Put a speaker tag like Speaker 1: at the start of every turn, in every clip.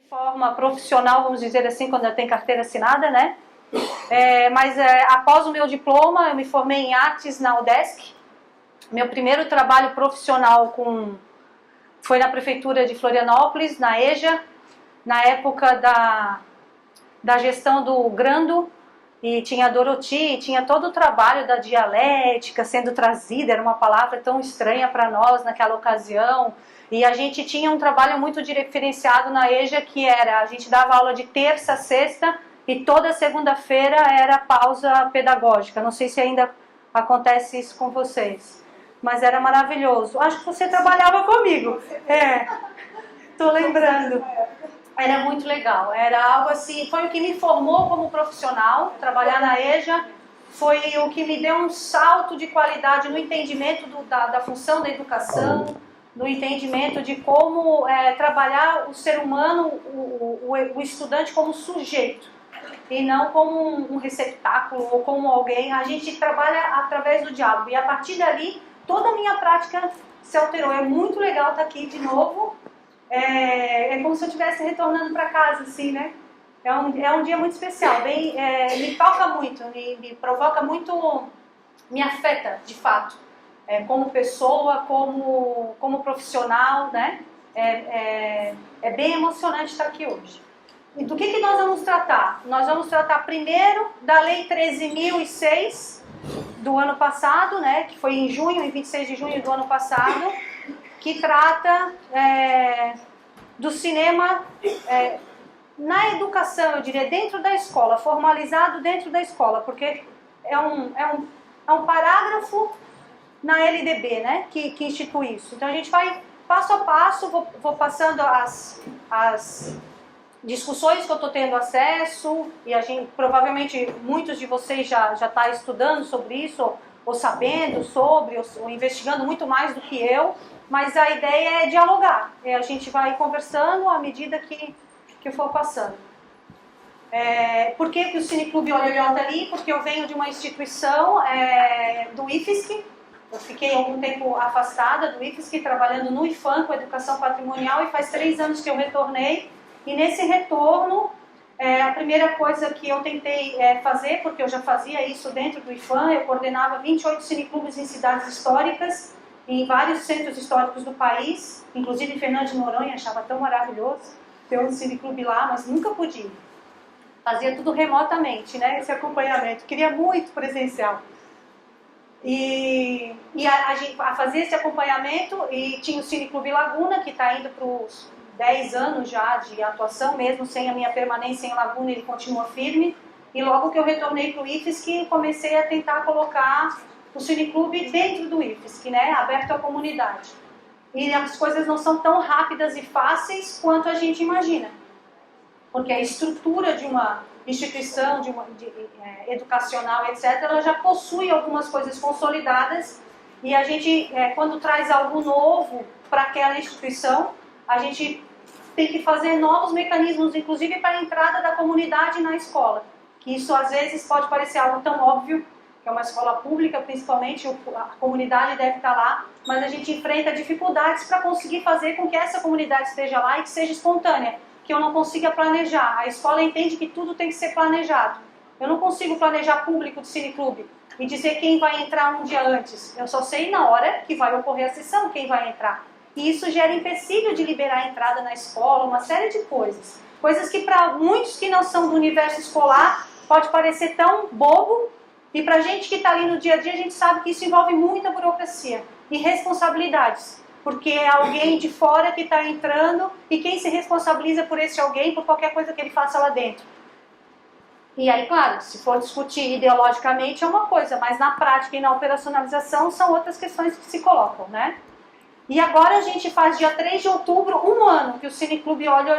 Speaker 1: forma profissional, vamos dizer assim, quando eu tenho carteira assinada, né? Após o meu diploma, eu me formei em artes na UDESC. Meu primeiro trabalho profissional foi na prefeitura de Florianópolis, na EJA, na época da gestão do Grando, e tinha a Doroti, tinha todo o trabalho da dialética sendo trazida, era uma palavra tão estranha para nós naquela ocasião, e a gente tinha um trabalho muito diferenciado na EJA, que era, a gente dava aula de terça a sexta, e toda segunda-feira era pausa pedagógica. Não sei se ainda acontece isso com vocês, mas era maravilhoso. Acho que você trabalhava comigo. Tô lembrando. Era muito legal, era algo assim, foi o que me formou como profissional. Trabalhar na EJA foi o que me deu um salto de qualidade no entendimento da função da educação, no entendimento de como trabalhar o ser humano, o estudante como sujeito, e não como um receptáculo ou como alguém. A gente trabalha através do diálogo, e a partir dali toda a minha prática se alterou. É muito legal estar aqui de novo. É como se eu estivesse retornando para casa, assim, né? É um dia muito especial, me toca muito, me provoca muito, me afeta, de fato, como pessoa, como profissional, né? É bem emocionante estar aqui hoje. E do que nós vamos tratar? Nós vamos tratar primeiro da Lei 13.006 do ano passado, né? Que foi em 26 de junho do ano passado, que trata do cinema na educação, eu diria, dentro da escola, formalizado dentro da escola, porque é um parágrafo na LDB, né, que institui isso. Então a gente vai passo a passo, vou passando as discussões que eu estou tendo acesso, e provavelmente muitos de vocês já está estudando sobre isso, ou sabendo sobre, ou investigando muito mais do que eu. Mas a ideia é dialogar, a gente vai conversando à medida que for passando. Por que o Cineclube Olho está ali? Porque eu venho de uma instituição do IFSC. Eu fiquei algum tempo afastada do IFSC, trabalhando no IFAM, com Educação Patrimonial, e faz 3 anos que eu retornei. E nesse retorno, a primeira coisa que eu tentei fazer, porque eu já fazia isso dentro do IFAM, eu coordenava 28 cineclubes em cidades históricas, em vários centros históricos do país, inclusive em Fernando de Noronha. Achava tão maravilhoso ter um cineclube lá, mas nunca podia. Fazia tudo remotamente, né, esse acompanhamento. Queria muito presencial. E a gente fazia esse acompanhamento, e tinha o Cineclube Laguna, que está indo para os 10 anos já de atuação, mesmo sem a minha permanência em Laguna, ele continua firme. E logo que eu retornei para o IFSC, comecei a tentar colocar o Cineclube dentro do IFSC, né, aberto à comunidade. E as coisas não são tão rápidas e fáceis quanto a gente imagina, porque a estrutura de uma instituição educacional, etc., ela já possui algumas coisas consolidadas, e a gente, quando traz algo novo para aquela instituição, a gente tem que fazer novos mecanismos, inclusive para a entrada da comunidade na escola, que isso às vezes pode parecer algo tão óbvio, que é uma escola pública, principalmente, a comunidade deve estar lá, mas a gente enfrenta dificuldades para conseguir fazer com que essa comunidade esteja lá e que seja espontânea, que eu não consiga planejar. A escola entende que tudo tem que ser planejado. Eu não consigo planejar público de cineclube e dizer quem vai entrar um dia antes. Eu só sei na hora que vai ocorrer a sessão quem vai entrar. E isso gera empecilho de liberar a entrada na escola, uma série de coisas. Coisas que para muitos que não são do universo escolar pode parecer tão bobo, e para a gente que está ali no dia a dia, a gente sabe que isso envolve muita burocracia e responsabilidades, porque é alguém de fora que está entrando, e quem se responsabiliza por esse alguém, por qualquer coisa que ele faça lá dentro. E aí, claro, se for discutir ideologicamente é uma coisa, mas na prática e na operacionalização são outras questões que se colocam, né? E agora a gente faz dia 3 de outubro, 1 ano que o Cineclube Olho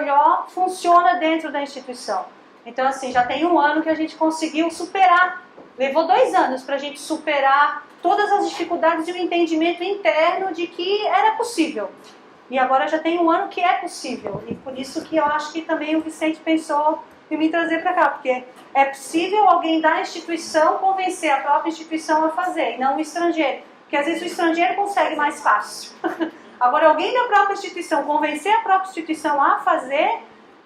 Speaker 1: funciona dentro da instituição. Então, assim, já tem 1 ano que a gente conseguiu superar. Levou 2 anos para a gente superar todas as dificuldades e o entendimento interno de que era possível. E agora já tem 1 ano que é possível. E por isso que eu acho que também o Vicente pensou em me trazer para cá. Porque é possível alguém da instituição convencer a própria instituição a fazer, e não o estrangeiro. Porque às vezes o estrangeiro consegue mais fácil. Agora, alguém da própria instituição convencer a própria instituição a fazer,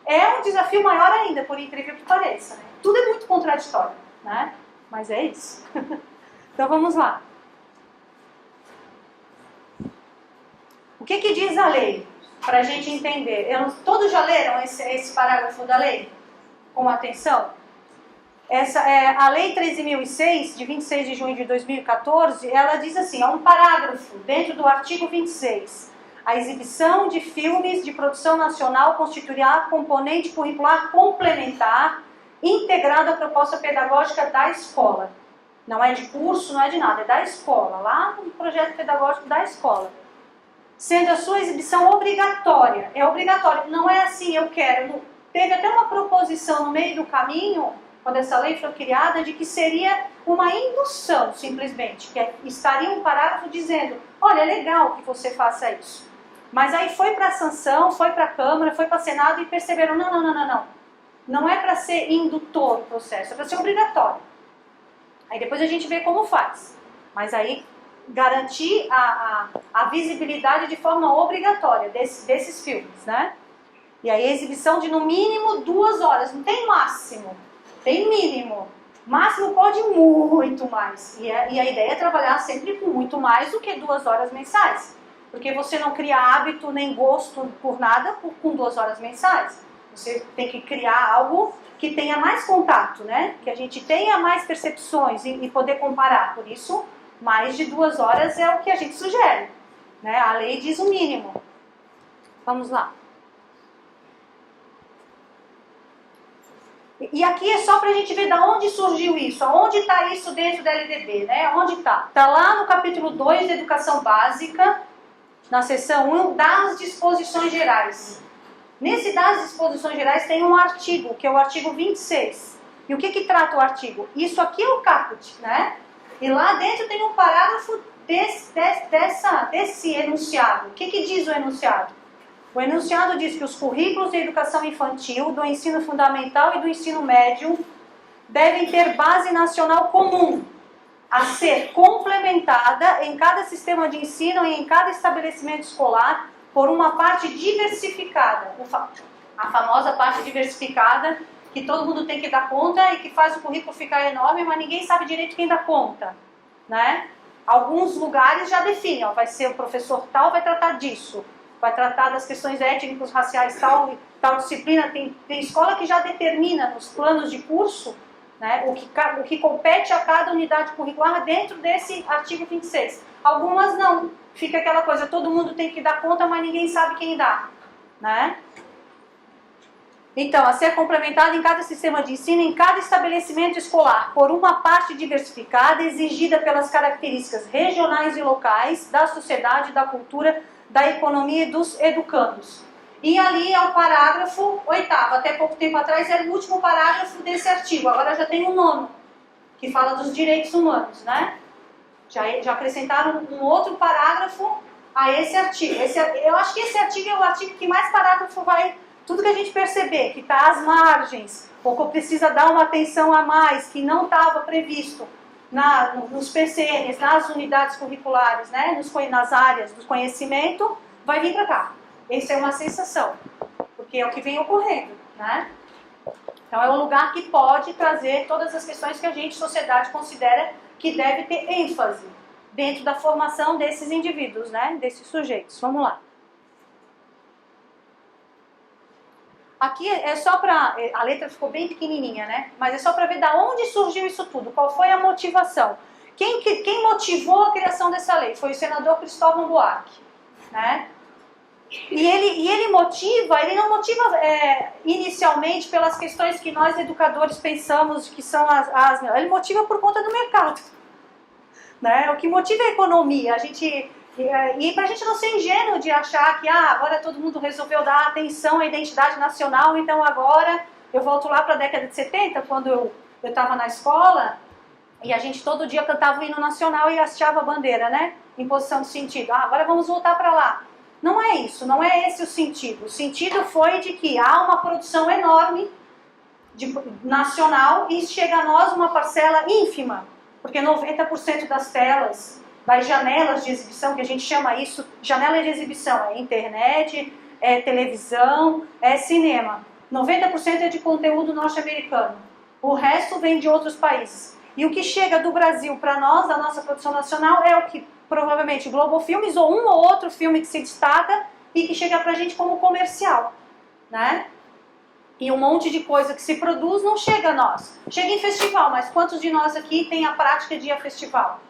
Speaker 1: É um desafio maior ainda, por incrível que pareça. Né? Tudo é muito contraditório, né? Mas é isso. Então vamos lá. O que diz a lei? Para a gente entender. Todos já leram esse parágrafo da lei? Com atenção? Essa é a Lei 13.006, de 26 de junho de 2014, ela diz assim, é um parágrafo dentro do artigo 26. A exibição de filmes de produção nacional constituirá componente curricular complementar integrado à proposta pedagógica da escola. Não é de curso, não é de nada, é da escola, lá no projeto pedagógico da escola. Sendo a sua exibição obrigatória. É obrigatório, não é assim, eu quero. Teve até uma proposição no meio do caminho, quando essa lei foi criada, de que seria uma indução, simplesmente. Que estaria um parágrafo dizendo, olha, é legal que você faça isso. Mas aí foi para a sanção, foi para a Câmara, foi para o Senado e perceberam, não. Não é para ser indutor o processo, é para ser obrigatório. Aí depois a gente vê como faz. Mas aí garantir a visibilidade de forma obrigatória desses filmes, né? E aí a exibição de no mínimo 2 horas, não tem máximo, tem mínimo. Máximo pode muito mais. E a ideia é trabalhar sempre com muito mais do que 2 horas mensais. Porque você não cria hábito nem gosto por nada com 2 horas mensais. Você tem que criar algo que tenha mais contato, né? Que a gente tenha mais percepções e poder comparar. Por isso, mais de 2 horas é o que a gente sugere, né? A lei diz o mínimo. Vamos lá. E aqui é só para a gente ver de onde surgiu isso, onde está isso dentro da LDB, né? Onde está? Está lá no capítulo 2 de Educação Básica, na seção 1, das disposições gerais. Nesse das disposições gerais tem um artigo, que é o artigo 26. E o que trata o artigo? Isso aqui é o caput, né? E lá dentro tem um parágrafo desse enunciado. O que diz o enunciado? O enunciado diz que os currículos de educação infantil, do ensino fundamental e do ensino médio devem ter base nacional comum, a ser complementada em cada sistema de ensino e em cada estabelecimento escolar por uma parte diversificada. A famosa parte diversificada, que todo mundo tem que dar conta e que faz o currículo ficar enorme, mas ninguém sabe direito quem dá conta, né? Alguns lugares já definem, ó, vai ser o professor tal, vai tratar disso. Vai tratar das questões étnicos, raciais, tal disciplina. Tem escola que já determina nos planos de curso, né, o que compete a cada unidade curricular dentro desse artigo 26. Algumas não. Fica aquela coisa, todo mundo tem que dar conta, mas ninguém sabe quem dá. Né? Então, a ser complementado em cada sistema de ensino, em cada estabelecimento escolar, por uma parte diversificada, exigida pelas características regionais e locais, da sociedade, da cultura, da economia e dos educandos. E ali é o parágrafo 8º, até pouco tempo atrás era o último parágrafo desse artigo, agora já tem o 9º, que fala dos direitos humanos, né? Já acrescentaram um outro parágrafo a esse artigo. Eu acho que esse artigo é o artigo que mais parágrafo vai, tudo que a gente perceber, que está às margens, ou que precisa dar uma atenção a mais, que não estava previsto, nos PCNs, nas unidades curriculares, né, nas áreas do conhecimento, vai vir para cá. Essa é uma sensação, porque é o que vem ocorrendo, né? Então é um lugar que pode trazer todas as questões que a gente, sociedade, considera que deve ter ênfase dentro da formação desses indivíduos, né, desses sujeitos. Vamos lá. Aqui é só para... A letra ficou bem pequenininha, né? Mas é só para ver de onde surgiu isso tudo. Qual foi a motivação? Quem motivou a criação dessa lei? Foi o senador Cristóvão Buarque, né? E ele não motiva inicialmente pelas questões que nós educadores pensamos que são ele motiva por conta do mercado, né? O que motiva é a economia. E para a gente não ser ingênuo de achar que agora todo mundo resolveu dar atenção à identidade nacional, então agora eu volto lá para a década de 70, quando eu estava na escola, e a gente todo dia cantava o hino nacional e hasteava a bandeira, né? Em posição de sentido. Agora vamos voltar para lá. Não é isso, não é esse o sentido. O sentido foi de que há uma produção enorme nacional e chega a nós uma parcela ínfima, porque 90% das telas, das janelas de exibição, que a gente chama isso, janela de exibição, é internet, é televisão, é cinema. 90% é de conteúdo norte-americano. O resto vem de outros países. E o que chega do Brasil para nós, a nossa produção nacional, é o que provavelmente Globo Filmes ou um ou outro filme que se destaca e que chega pra gente como comercial, né? E um monte de coisa que se produz não chega a nós. Chega em festival, mas quantos de nós aqui tem a prática de ir a festival?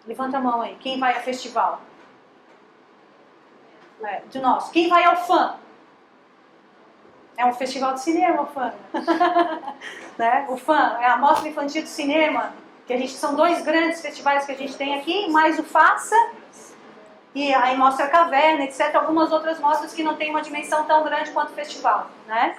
Speaker 1: Levanta a mão aí. Quem vai a festival? De nós. Quem vai ao FAM? É um festival de cinema, o FAM. Né? O FAM é a Mostra Infantil de Cinema, que a gente são 2 grandes festivais que a gente tem aqui, mais o Faça, e aí mostra a Caverna, etc. Algumas outras mostras que não tem uma dimensão tão grande quanto o festival, né?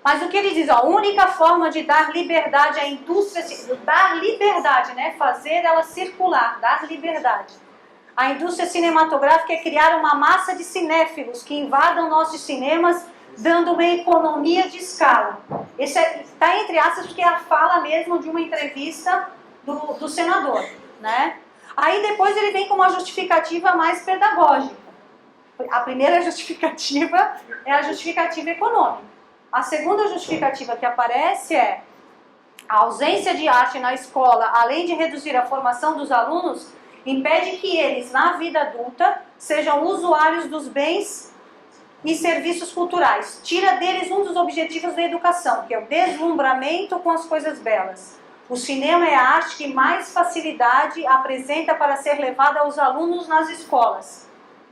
Speaker 1: Mas o que ele diz, ó, a única forma de dar liberdade à indústria, dar liberdade, né? Fazer ela circular, dar liberdade. A indústria cinematográfica é criar uma massa de cinéfilos que invadam nossos cinemas, dando uma economia de escala. Esse está entre aspas porque é a fala mesmo de uma entrevista do senador, né? Aí depois ele vem com uma justificativa mais pedagógica. A primeira justificativa é a justificativa econômica. A segunda justificativa que aparece é a ausência de arte na escola, além de reduzir a formação dos alunos, impede que eles, na vida adulta, sejam usuários dos bens e serviços culturais. Tira deles um dos objetivos da educação, que é o deslumbramento com as coisas belas. O cinema é a arte que mais facilidade apresenta para ser levada aos alunos nas escolas.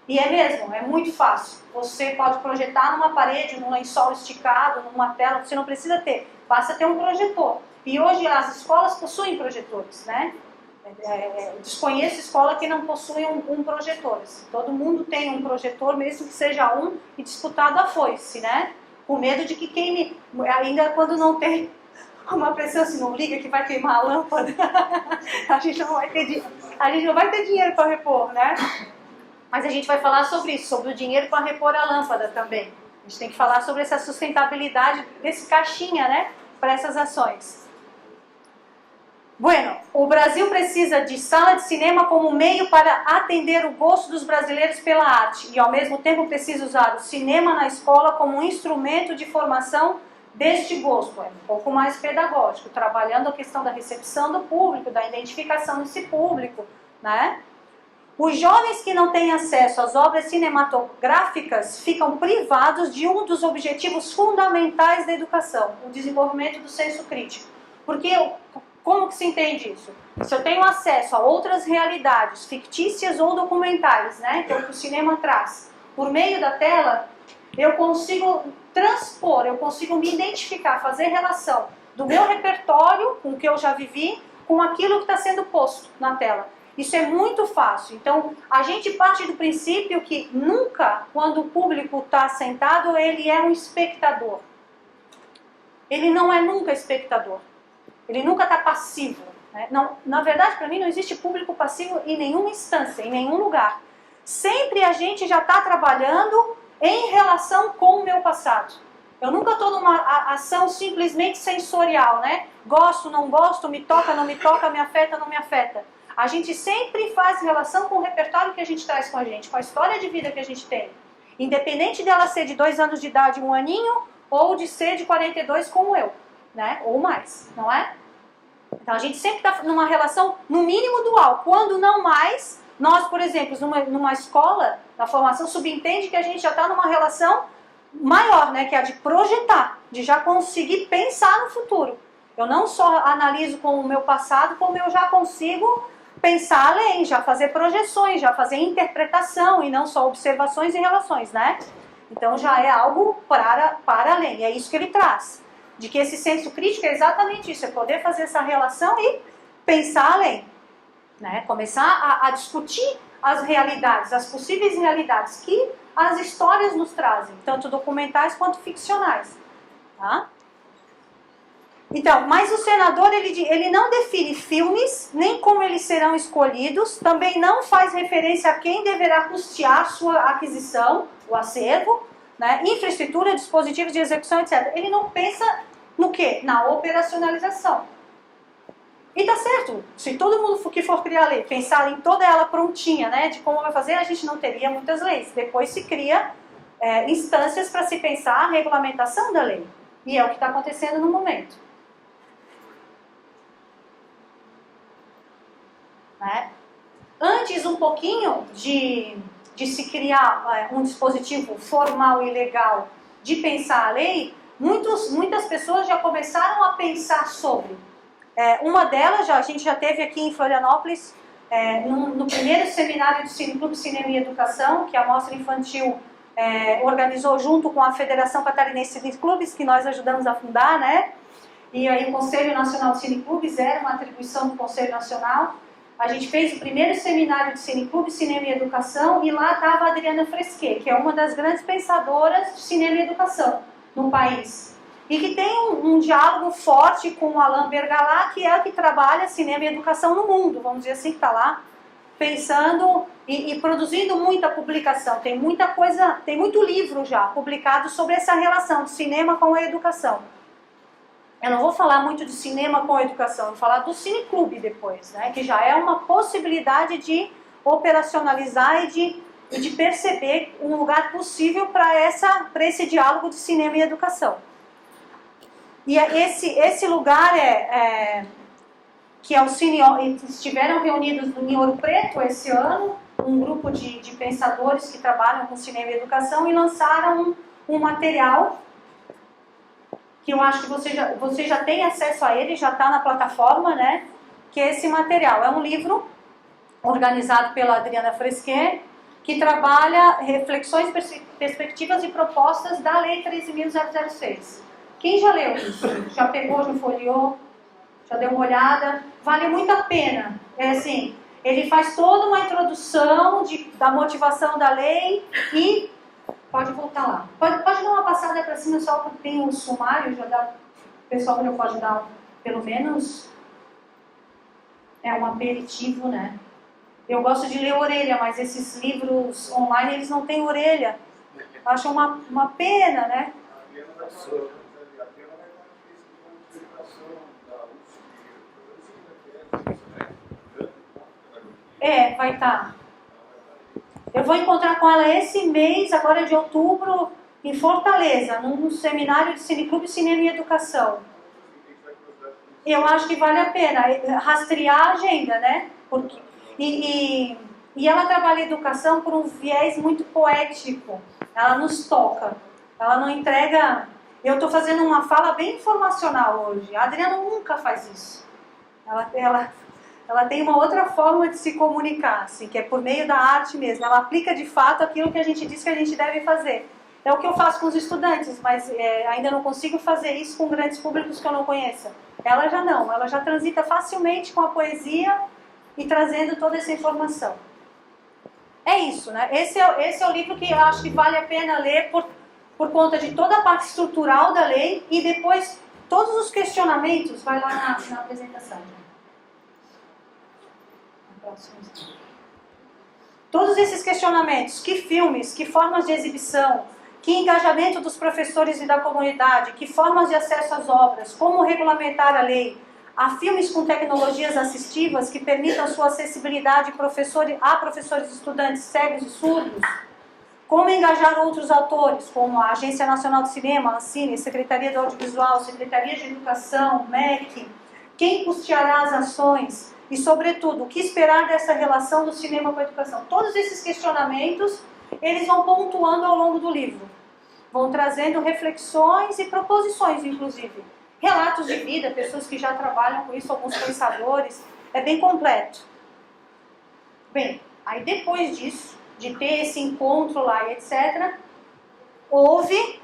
Speaker 1: E é mesmo, é muito fácil. Você pode projetar numa parede, num lençol esticado, numa tela, você não precisa ter, basta ter um projetor. E hoje as escolas possuem projetores, né? Desconheço escola que não possui um projetor. Todo mundo tem um projetor, mesmo que seja um, e disputado a foice, né? Com medo de que queime, ainda quando não tem uma pressão, se não liga que vai queimar a lâmpada, a gente não vai ter dinheiro para repor, né? Mas a gente vai falar sobre isso, sobre o dinheiro para repor a lâmpada também. A gente tem que falar sobre essa sustentabilidade desse caixinha, né? Para essas ações. Bueno, o Brasil precisa de sala de cinema como meio para atender o gosto dos brasileiros pela arte e ao mesmo tempo precisa usar o cinema na escola como um instrumento de formação deste gosto, é um pouco mais pedagógico, trabalhando a questão da recepção do público, da identificação desse público, né? Os jovens que não têm acesso às obras cinematográficas ficam privados de um dos objetivos fundamentais da educação, o desenvolvimento do senso crítico. Porque como que se entende isso? Se eu tenho acesso a outras realidades, fictícias ou documentais, né, que é o que o cinema traz, por meio da tela, eu consigo transpor, eu consigo me identificar, fazer relação do meu repertório, com o que eu já vivi, com aquilo que está sendo posto na tela. Isso é muito fácil. Então, a gente parte do princípio que nunca, quando o público está sentado, ele é um espectador. Ele não é nunca espectador. Ele nunca está passivo. Né? Não, na verdade, para mim, não existe público passivo em nenhuma instância, em nenhum lugar. Sempre a gente já está trabalhando em relação com o meu passado. Eu nunca estou numa ação simplesmente sensorial, né? Gosto, não gosto, me toca, não me toca, me afeta, não me afeta. A gente sempre faz relação com o repertório que a gente traz com a gente, com a história de vida que a gente tem. Independente dela ser de 2 anos de idade, 1 aninho, ou de ser de 42 como eu, né? Ou mais, não é? Então a gente sempre está numa relação, no mínimo, dual. Quando não mais, nós, por exemplo, numa escola, na formação, subentende que a gente já está numa relação maior, né? Que é a de projetar, de já conseguir pensar no futuro. Eu não só analiso com o meu passado, como eu já consigo pensar além, já fazer projeções, já fazer interpretação e não só observações e relações, né? Então já é algo para além, e é isso que ele traz. De que esse senso crítico é exatamente isso, é poder fazer essa relação e pensar além. Né? Começar a discutir as realidades, as possíveis realidades que as histórias nos trazem, tanto documentais quanto ficcionais. Tá? Então, mas o senador, ele não define filmes, nem como eles serão escolhidos, também não faz referência a quem deverá custear sua aquisição, o acervo, né? Infraestrutura, dispositivos de execução, etc. Ele não pensa no quê? Na operacionalização. E tá certo, se todo mundo que for criar lei pensar em toda ela prontinha, né, de como vai fazer, a gente não teria muitas leis. Depois se cria instâncias para se pensar a regulamentação da lei. E é o que está acontecendo no momento. Né? Antes um pouquinho de se criar um dispositivo formal e legal de pensar a lei, muitas pessoas já começaram a pensar sobre. Uma delas, a gente já teve aqui em Florianópolis, no primeiro seminário do Cineclube Cinema e Educação, que a Mostra Infantil organizou junto com a Federação Catarinense de Clubes, que nós ajudamos a fundar, né? E aí o Conselho Nacional de Cineclubes era uma atribuição do Conselho Nacional. A gente fez o primeiro seminário de Cineclube, Cinema e Educação, e lá estava a Adriana Fresquet, que é uma das grandes pensadoras de cinema e educação no país. E que tem um diálogo forte com o Alain Bergalá, que é o que trabalha cinema e educação no mundo, vamos dizer assim, que está lá pensando e produzindo muita publicação. Tem muita coisa, tem muito livro já publicado sobre essa relação de cinema com a educação. Eu não vou falar muito de cinema com a educação, vou falar do cineclube depois, né? Que já é uma possibilidade de operacionalizar e de perceber um lugar possível para esse diálogo de cinema e educação. E esse lugar que é o Cine, estiveram reunidos em Ouro Preto esse ano, um grupo de pensadores que trabalham com cinema e educação, e lançaram um material que eu acho que você já tem acesso a ele, já está na plataforma, né? Que é esse material. É um livro organizado pela Adriana Fresquet, que trabalha reflexões, perspectivas e propostas da Lei 13.006. Quem já leu isso? Já pegou, já folheou? Já deu uma olhada? Vale muito a pena. Assim, ele faz toda uma introdução da motivação da lei e... Pode voltar lá. Pode dar uma passada para cima só porque tem um sumário, já dá, o pessoal já pode dar pelo menos um aperitivo, né? Eu gosto de ler orelha, mas esses livros online, eles não têm orelha. Acho uma pena, né? Vai estar. Eu vou encontrar com ela esse mês, agora de outubro, em Fortaleza, num seminário de Cineclube, Cinema e Educação. Eu acho que vale a pena rastrear a agenda, né? E ela trabalha a educação por um viés muito poético. Ela nos toca. Ela não entrega... Eu estou fazendo uma fala bem informacional hoje. A Adriana nunca faz isso. Ela tem uma outra forma de se comunicar, assim, que é por meio da arte mesmo. Ela aplica de fato aquilo que a gente diz que a gente deve fazer. É o que eu faço com os estudantes, mas ainda não consigo fazer isso com grandes públicos que eu não conheça. Ela já não, ela já transita facilmente com a poesia e trazendo toda essa informação. É isso, né? Esse é o livro que eu acho que vale a pena ler por conta de toda a parte estrutural da lei e depois todos os questionamentos, vai lá na apresentação. Todos esses questionamentos, que filmes, que formas de exibição, que engajamento dos professores e da comunidade, que formas de acesso às obras, como regulamentar a lei, a filmes com tecnologias assistivas que permitam sua acessibilidade a professores e estudantes cegos e surdos, como engajar outros autores, como a Agência Nacional de Cinema, a Ancine, Secretaria do Audiovisual, Secretaria de Educação, MEC, quem custeará as ações, e, sobretudo, o que esperar dessa relação do cinema com a educação. Todos esses questionamentos, eles vão pontuando ao longo do livro. Vão trazendo reflexões e proposições, inclusive. Relatos de vida, pessoas que já trabalham com isso, alguns pensadores. É bem completo. Bem, aí depois disso, de ter esse encontro lá e etc., houve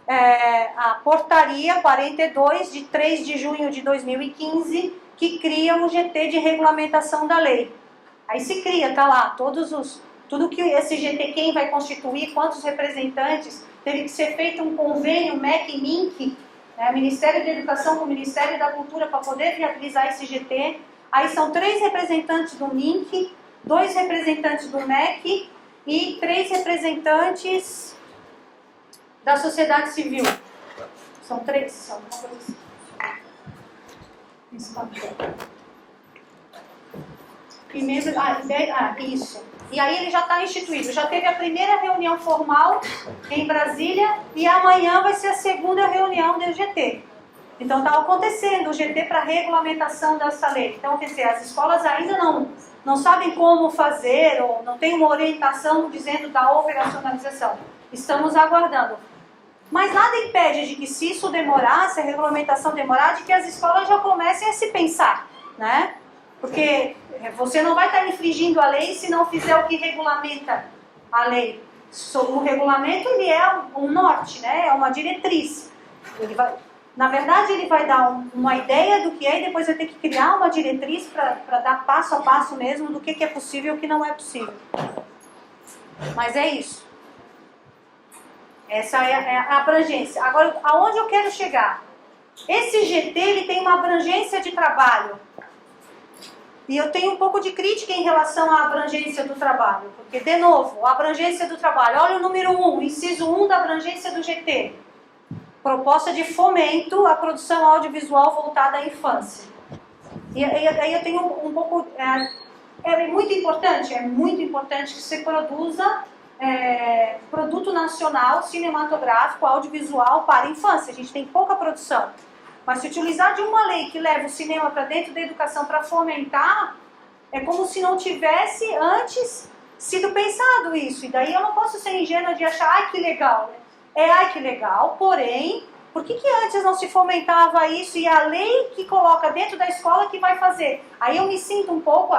Speaker 1: a portaria 42, de 3 de junho de 2015, que cria um GT de regulamentação da lei. Aí se cria, tá lá, tudo que esse GT, quem vai constituir, quantos representantes, teve que ser feito um convênio MEC-MINC, né, Ministério da Educação com o Ministério da Cultura, para poder viabilizar esse GT. Aí são 3 representantes do MINC, 2 representantes do MEC e 3 representantes da sociedade civil. São 3, são uma coisa assim. Isso. E aí ele já está instituído. Já teve a primeira reunião formal em Brasília e amanhã vai ser a segunda reunião do GT. Então está acontecendo o GT para regulamentação dessa lei. Então, quer dizer, as escolas ainda não sabem como fazer ou não tem uma orientação dizendo da operacionalização. Estamos aguardando. Mas nada impede de que, se isso demorar, se a regulamentação demorar, de que as escolas já comecem a se pensar, né? Porque você não vai estar infringindo a lei se não fizer o que regulamenta a lei. O regulamento, ele é um norte, né? É uma diretriz. Na verdade, ele vai dar uma ideia do que é e depois vai ter que criar uma diretriz para dar passo a passo mesmo do que é possível e o que não é possível. Mas é isso. Essa é a abrangência. Agora, aonde eu quero chegar? Esse GT, ele tem uma abrangência de trabalho. E eu tenho um pouco de crítica em relação à abrangência do trabalho. Porque, de novo, a abrangência do trabalho. Olha o número 1, inciso 1 da abrangência do GT. Proposta de fomento à produção audiovisual voltada à infância. E aí eu tenho um pouco... É muito importante que você produza produto nacional, cinematográfico, audiovisual para a infância. A gente tem pouca produção. Mas se utilizar de uma lei que leva o cinema para dentro da educação para fomentar, é como se não tivesse antes sido pensado isso. E daí eu não posso ser ingênua de achar, ai que legal. Ai que legal, porém, por que antes não se fomentava isso e a lei que coloca dentro da escola que vai fazer? Aí eu me sinto um pouco,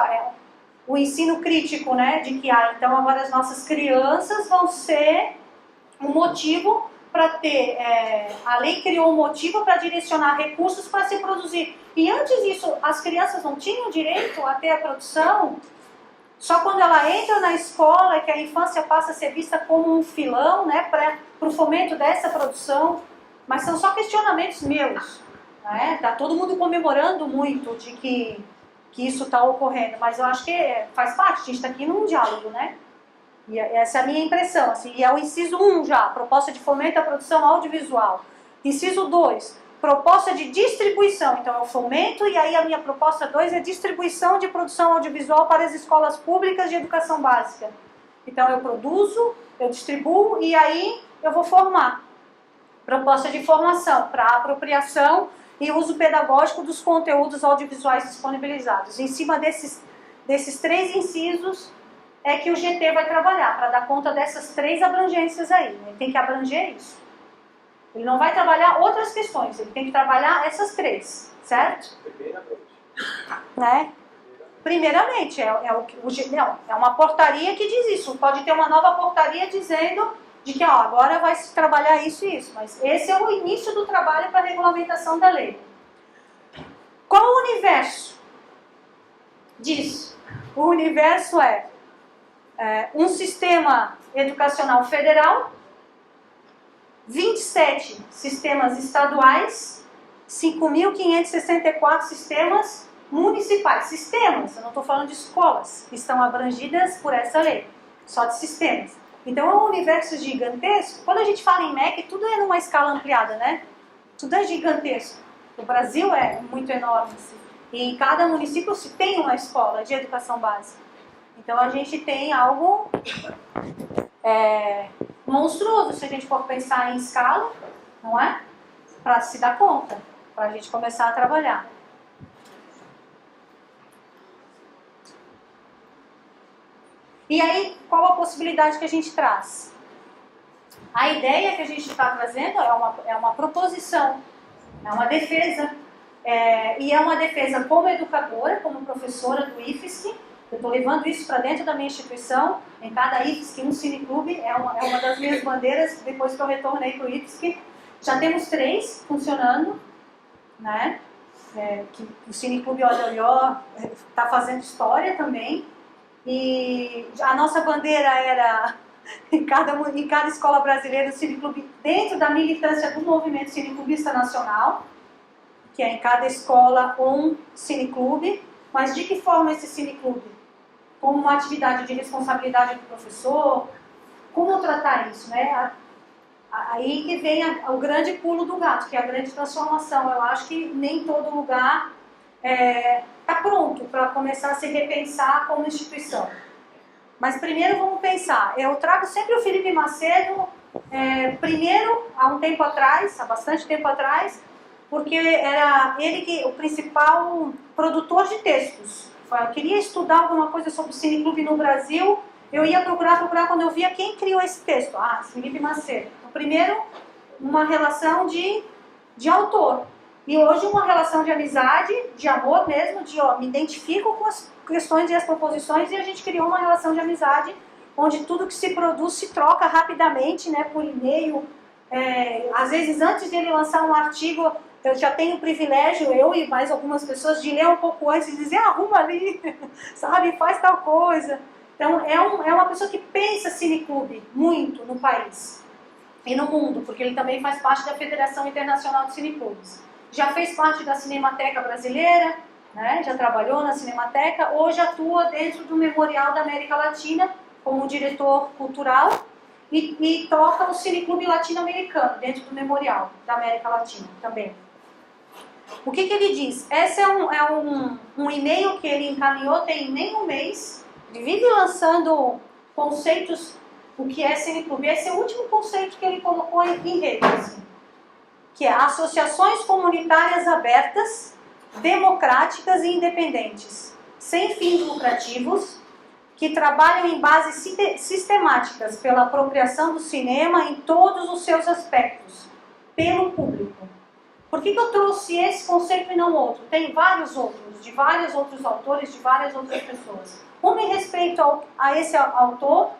Speaker 1: o ensino crítico, né? De que, então agora as nossas crianças vão ser um motivo para ter, a lei criou um motivo para direcionar recursos para se produzir. E antes disso, as crianças não tinham direito a ter a produção. Só quando ela entra na escola é que a infância passa a ser vista como um filão, né, para o fomento dessa produção. Mas são só questionamentos meus. Né? Tá todo mundo comemorando muito de que isso está ocorrendo, mas eu acho que faz parte, a gente está aqui num diálogo, né? E essa é a minha impressão, assim, e é o inciso 1 já, proposta de fomento à produção audiovisual. Inciso 2, proposta de distribuição, então é o fomento, e aí a minha proposta 2 é distribuição de produção audiovisual para as escolas públicas de educação básica. Então eu produzo, eu distribuo, e aí eu vou formar. Proposta de formação para apropriação e uso pedagógico dos conteúdos audiovisuais disponibilizados. Em cima desses 3 incisos é que o GT vai trabalhar, para dar conta dessas 3 abrangências aí. Ele tem que abranger isso. Ele não vai trabalhar outras questões, ele tem que trabalhar essas 3, certo?
Speaker 2: Primeiramente.
Speaker 1: Né? Primeiramente, é uma portaria que diz isso. Pode ter uma nova portaria dizendo de que agora vai se trabalhar isso e isso. Mas esse é o início do trabalho para a regulamentação da lei. Qual o universo disso? O universo é um sistema educacional federal, 27 sistemas estaduais, 5.564 sistemas municipais. Sistemas, eu não estou falando de escolas, que estão abrangidas por essa lei, só de sistemas. Então é um universo gigantesco. Quando a gente fala em MEC, tudo é numa escala ampliada, né? Tudo é gigantesco. O Brasil é muito enorme, assim. E em cada município se tem uma escola de educação básica. Então a gente tem algo monstruoso, se a gente for pensar em escala, não é? Para se dar conta, para a gente começar a trabalhar. E aí, qual a possibilidade que a gente traz? A ideia que a gente está trazendo é uma proposição, é uma defesa. E é uma defesa como educadora, como professora do IFSC. Eu estou levando isso para dentro da minha instituição. Em cada IFSC, um cineclube, é uma das minhas bandeiras. Depois que eu retornei para o IFSC, já temos 3 funcionando, né? Que o cineclube Olhó está fazendo história também. E a nossa bandeira era, em cada escola brasileira, o cineclube dentro da militância do movimento cineclubista nacional, que é em cada escola um cineclube. Mas de que forma esse cineclube? Como uma atividade de responsabilidade do professor? Como tratar isso, né? Aí que vem o grande pulo do gato, que é a grande transformação. Eu acho que nem todo lugar está pronto para começar a se repensar como instituição. Mas primeiro vamos pensar, eu trago sempre o Felipe Macedo, primeiro, há um tempo atrás, há bastante tempo atrás, porque era ele o principal produtor de textos. Eu queria estudar alguma coisa sobre o Cineclube no Brasil, eu ia procurar quando eu via quem criou esse texto. Ah, Felipe Macedo. Então, primeiro, uma relação de autor. E hoje uma relação de amizade, de amor mesmo, me identifico com as questões e as proposições, e a gente criou uma relação de amizade onde tudo que se produz se troca rapidamente, né, por e-mail. Às vezes, antes de ele lançar um artigo, eu já tenho o privilégio, eu e mais algumas pessoas, de ler um pouco antes e dizer, arruma ali, sabe, faz tal coisa. Então, é uma pessoa que pensa Cineclube muito no país e no mundo, porque ele também faz parte da Federação Internacional de Cineclubes. Já fez parte da Cinemateca Brasileira, né? Já trabalhou na Cinemateca, hoje atua dentro do Memorial da América Latina como diretor cultural e toca o Cineclube Latino-Americano dentro do Memorial da América Latina também. O que ele diz? Esse é um e-mail que ele encaminhou tem nem um mês, ele vive lançando conceitos, o que é Cineclube. Esse é o último conceito que ele colocou em rede, assim, que é associações comunitárias abertas, democráticas e independentes, sem fins lucrativos, que trabalham em bases sistemáticas pela apropriação do cinema em todos os seus aspectos, pelo público. Por que eu trouxe esse conceito e não outro? Tem vários outros, de vários outros autores, de várias outras pessoas. Um em respeito a esse autor,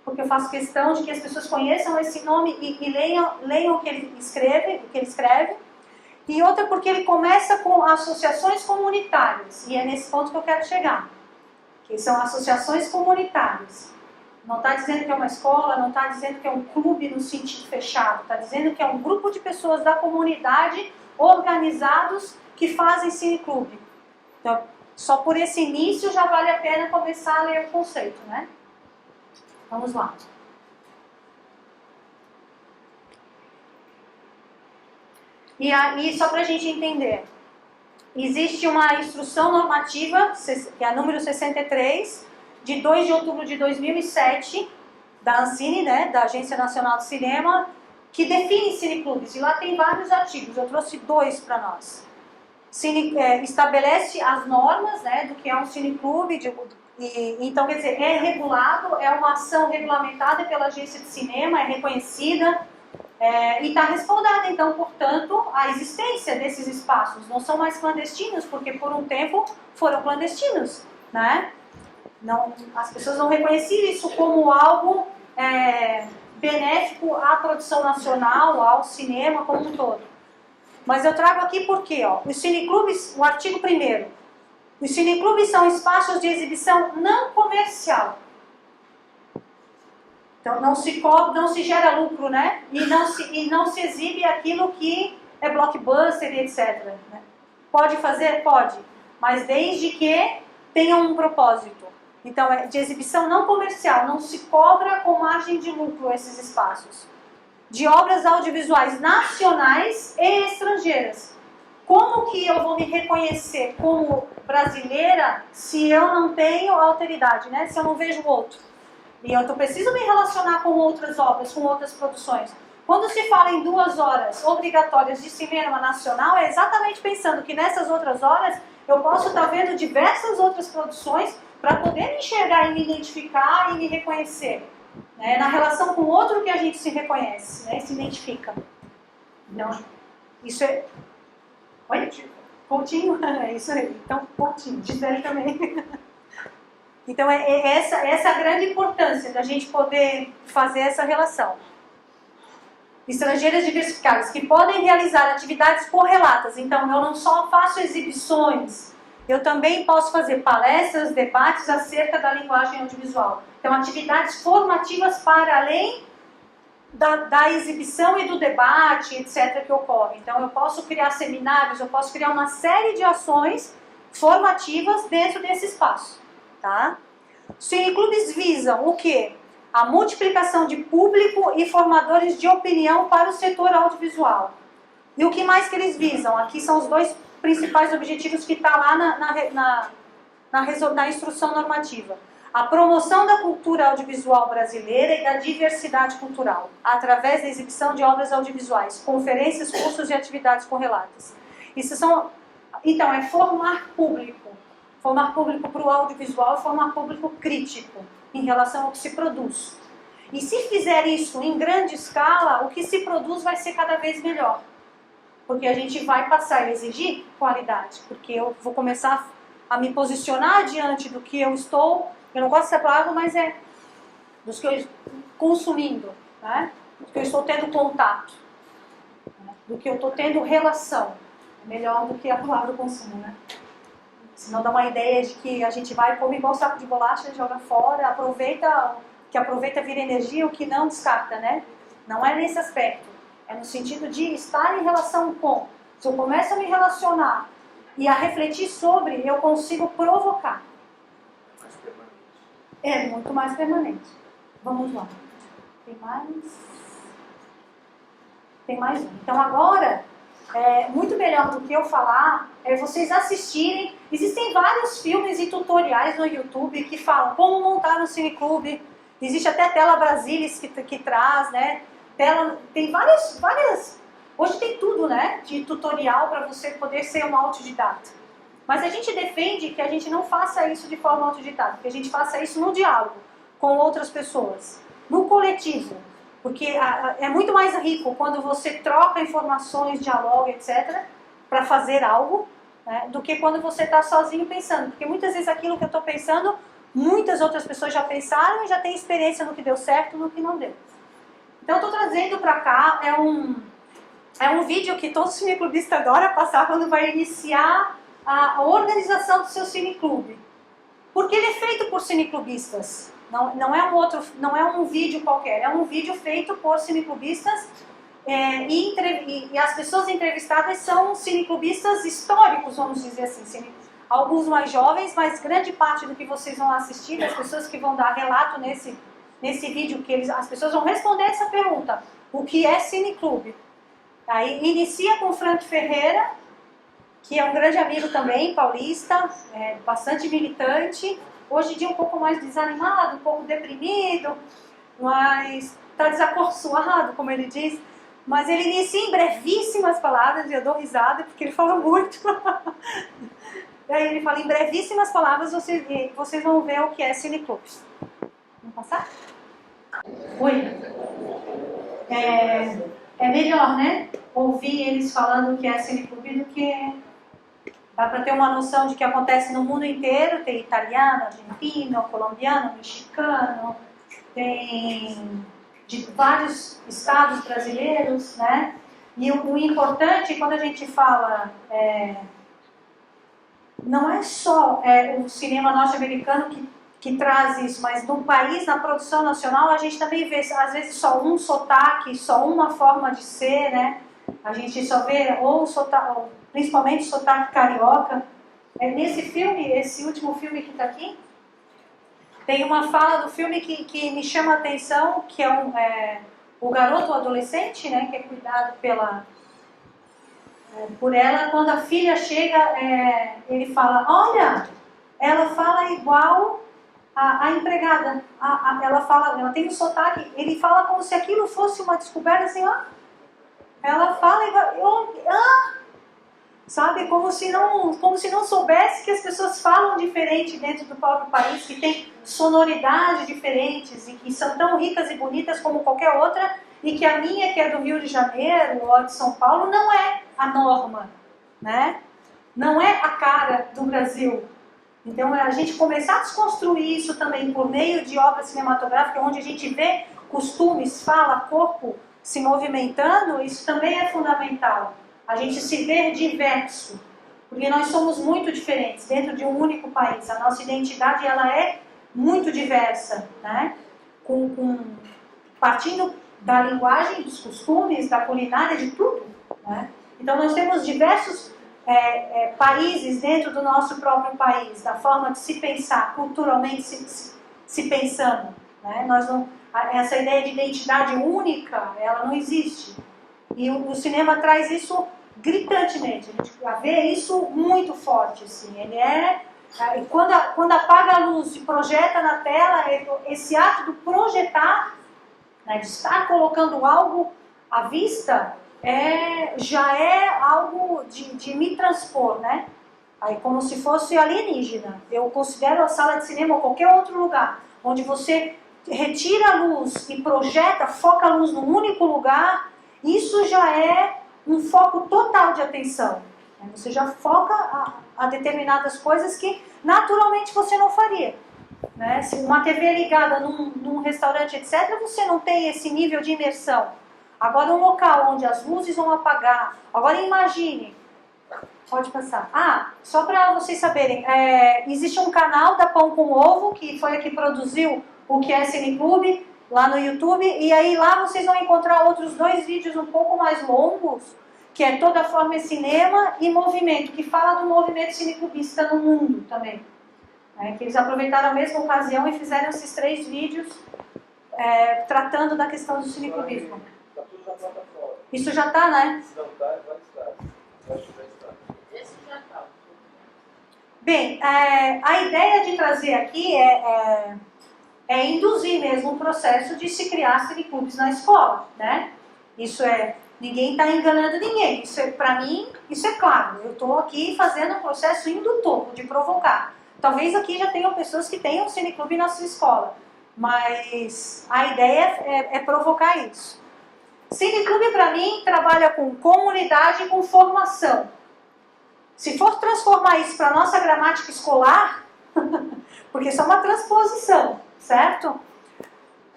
Speaker 1: porque eu faço questão de que as pessoas conheçam esse nome e leiam o que ele escreve, e outra porque ele começa com associações comunitárias, e é nesse ponto que eu quero chegar, que são associações comunitárias. Não está dizendo que é uma escola, não está dizendo que é um clube no sentido fechado, está dizendo que é um grupo de pessoas da comunidade organizados que fazem cineclube. Então, só por esse início já vale a pena começar a ler o conceito, né? Vamos lá. E só para a gente entender, existe uma instrução normativa, que é a número 63, de 2 de outubro de 2007, da Ancine, né, da Agência Nacional de Cinema, que define cineclubes. E lá tem vários artigos, eu trouxe 2 para nós. Estabelece as normas, né, do que é um cineclube, então, quer dizer, é regulado, é uma ação regulamentada pela Agência de Cinema, é reconhecida, e está respaldada, então, portanto, a existência desses espaços. Não são mais clandestinos, porque por um tempo foram clandestinos, né? Não, as pessoas não reconheciam isso como algo benéfico à produção nacional, ao cinema como um todo. Mas eu trago aqui porque, os cineclubes, o artigo 1º, os cineclubes são espaços de exibição não comercial. Então não se gera lucro, né? E não se exibe aquilo que é blockbuster e etc. Né? Pode fazer? Pode. Mas desde que tenha um propósito. Então é de exibição não comercial, não se cobra com margem de lucro esses espaços. De obras audiovisuais nacionais e estrangeiras. Como que eu vou me reconhecer como brasileira se eu não tenho alteridade, né? Se eu não vejo o outro? E eu preciso me relacionar com outras obras, com outras produções. Quando se fala em 2 horas obrigatórias de cinema nacional, é exatamente pensando que nessas outras horas eu posso estar vendo diversas outras produções para poder me enxergar e me identificar e me reconhecer. Né? Na relação com o outro que a gente se reconhece, né? Se identifica. Então, isso é... Oi? Pontinho? É isso aí. Então, pontinho. Gisele também. Então, essa a grande importância da gente poder fazer essa relação. Estrangeiras diversificadas, que podem realizar atividades correlatas. Então, eu não só faço exibições, eu também posso fazer palestras, debates acerca da linguagem audiovisual. Então, atividades formativas para além da exibição e do debate, etc., que ocorre. Então, eu posso criar seminários, eu posso criar uma série de ações formativas dentro desse espaço. Tá? Os cineclubes visam o quê? A multiplicação de público e formadores de opinião para o setor audiovisual. E o que mais que eles visam? Aqui são os 2 principais objetivos que está lá na instrução normativa. A promoção da cultura audiovisual brasileira e da diversidade cultural, através da exibição de obras audiovisuais, conferências, cursos e atividades correlatas. Isso são, então, é formar público para o audiovisual e formar público crítico em relação ao que se produz. E se fizer isso em grande escala, o que se produz vai ser cada vez melhor. Porque a gente vai passar a exigir qualidade, porque eu vou começar a me posicionar diante do que eu estou, eu não gosto dessa palavra, mas é dos que eu estou consumindo, né? Do que eu estou tendo contato, né? Do que eu estou tendo relação. É melhor do que a palavra consumo, né? Senão dá uma ideia de que a gente vai comer igual saco de bolacha, joga fora, aproveita vira energia, o que não descarta, né? Não é nesse aspecto. É no sentido de estar em relação com. Se eu começo a me relacionar e a refletir sobre, eu consigo provocar.
Speaker 2: Mais permanente.
Speaker 1: É muito mais permanente. Vamos lá. Tem mais um. Então agora, muito melhor do que eu falar, é vocês assistirem. Existem vários filmes e tutoriais no YouTube que falam como montar um cineclube. Existe até a Tela Brasilis que traz, né? Tem várias... Hoje tem tudo, né? De tutorial para você poder ser um autodidata. Mas a gente defende que a gente não faça isso de forma autodidata, que a gente faça isso no diálogo com outras pessoas, no coletivo. Porque é muito mais rico quando você troca informações, dialoga, etc., para fazer algo, né, do que quando você está sozinho pensando. Porque muitas vezes aquilo que eu estou pensando, muitas outras pessoas já pensaram e já têm experiência no que deu certo e no que não deu. Então eu estou trazendo para cá, é um vídeo que todo cineclubista adora passar quando vai iniciar a organização do seu cineclube. Porque ele é feito por cineclubistas. Não é um vídeo qualquer, é um vídeo feito por cineclubistas e as pessoas entrevistadas são cineclubistas históricos, vamos dizer assim. Alguns mais jovens, mas grande parte do que vocês vão assistir, das pessoas que vão dar relato nesse vídeo, as pessoas vão responder essa pergunta: o que é cineclube? Aí inicia com o Frank Ferreira, que é um grande amigo também, paulista, bastante militante, hoje em dia um pouco mais desanimado, um pouco deprimido, mas está desacorçoado, como ele diz. Mas ele inicia em brevíssimas palavras, e eu dou risada porque ele fala muito. Aí ele fala, em brevíssimas palavras vocês vão ver o que é cineclube. Vamos passar? Oi. É melhor, né? Ouvir eles falando o que é cineclube do que... Dá para ter uma noção de que acontece no mundo inteiro. Tem italiano, argentino, colombiano, mexicano, tem de vários estados brasileiros, né? E o importante, quando a gente fala, não é só o cinema norte-americano que traz isso, mas no país, na produção nacional, a gente também vê, às vezes, só um sotaque, só uma forma de ser, né? A gente só vê, principalmente sotaque carioca. Nesse filme, esse último filme que está aqui, tem uma fala do filme que me chama a atenção, que é o garoto, o adolescente, né, que é cuidado por ela. Quando a filha chega, ele fala, olha, ela fala igual a empregada. Ela tem um sotaque, ele fala como se aquilo fosse uma descoberta, assim, ela fala igual, sabe, como se não soubesse que as pessoas falam diferente dentro do próprio país, que tem sonoridades diferentes e que são tão ricas e bonitas como qualquer outra, e que a minha, que é do Rio de Janeiro ou de São Paulo, não é a norma, né? Não é a cara do Brasil. Então, a gente começar a desconstruir isso também por meio de obras cinematográficas, onde a gente vê costumes, fala, corpo se movimentando, isso também é fundamental. A gente se ver diverso, porque nós somos muito diferentes dentro de um único país. A nossa identidade, ela é muito diversa, né? Partindo da linguagem, dos costumes, da culinária, de tudo, né? Então nós temos diversos países dentro do nosso próprio país, da forma de se pensar, culturalmente se pensando, né? Essa ideia de identidade única, ela não existe. E o cinema traz isso gritantemente, a gente vê isso muito forte, assim. Ele é E quando apaga a luz e projeta na tela, esse ato do projetar, né, de estar colocando algo à vista, já é algo de me transpor, né? Aí, como se fosse alienígena. Eu considero a sala de cinema ou qualquer outro lugar onde você retira a luz e projeta, foca a luz num único lugar, isso já é um foco total de atenção. Você já foca a determinadas coisas que naturalmente você não faria. Né? Se uma TV ligada num restaurante, etc., você não tem esse nível de imersão. Agora, um local onde as luzes vão apagar. Agora, imagine. Pode passar. Só para vocês saberem, existe um canal da Pão com Ovo, que foi a que produziu o que é Cineclube, lá no YouTube, e aí lá vocês vão encontrar outros 2 vídeos um pouco mais longos, que é Toda Forma é Cinema e Movimento, que fala do movimento cineclubista no mundo também. Que eles aproveitaram a mesma ocasião e fizeram esses 3 vídeos tratando da questão do cineclubismo.
Speaker 2: Está tudo na plataforma.
Speaker 1: Isso já está, né?
Speaker 2: Se não está, vai estar. Acho que já está.
Speaker 3: Esse já está.
Speaker 1: Bem, a ideia de trazer aqui é induzir mesmo o processo de se criar cineclubes na escola, né? Isso ninguém está enganando ninguém. Para mim, isso é claro. Eu estou aqui fazendo um processo indutor, de provocar. Talvez aqui já tenham pessoas que tenham cineclube na sua escola, mas a ideia é provocar isso. Cineclube, para mim, trabalha com comunidade e com formação. Se for transformar isso para a nossa gramática escolar, porque isso é uma transposição, certo?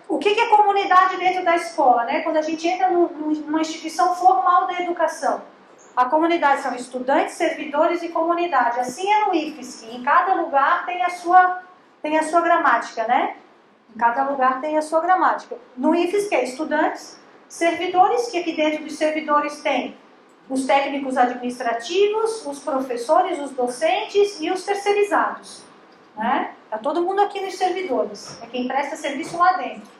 Speaker 1: O que é comunidade dentro da escola, né? Quando a gente entra numa instituição formal da educação. A comunidade são estudantes, servidores e comunidade. Assim é no IFSC. Em cada lugar tem a sua gramática, né? Em cada lugar tem a sua gramática. No IFSC é estudantes, servidores, que aqui dentro dos servidores tem os técnicos administrativos, os professores, os docentes e os terceirizados. Né? Tá todo mundo aqui nos servidores. É quem presta serviço lá dentro.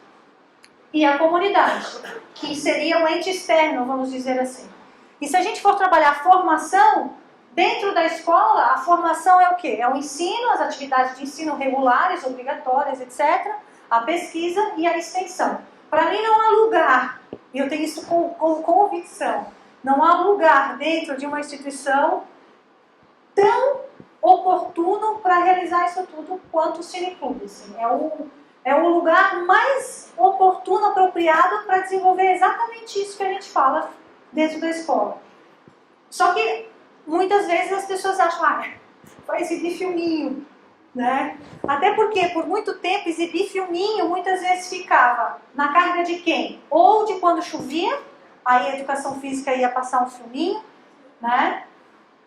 Speaker 1: E a comunidade, que seria um ente externo, vamos dizer assim. E se a gente for trabalhar a formação, dentro da escola, a formação é o quê? É o ensino, as atividades de ensino regulares, obrigatórias, etc. A pesquisa e a extensão. Para mim não há lugar, e eu tenho isso com convicção, não há lugar dentro de uma instituição tão oportuno para realizar isso tudo quanto o cineclube. Assim. É o lugar mais oportuno, apropriado para desenvolver exatamente isso que a gente fala dentro da escola. Só que muitas vezes as pessoas acham, vai exibir filminho, né? Até porque por muito tempo exibir filminho muitas vezes ficava na carga de quem? Ou de quando chovia, aí a educação física ia passar um filminho, né?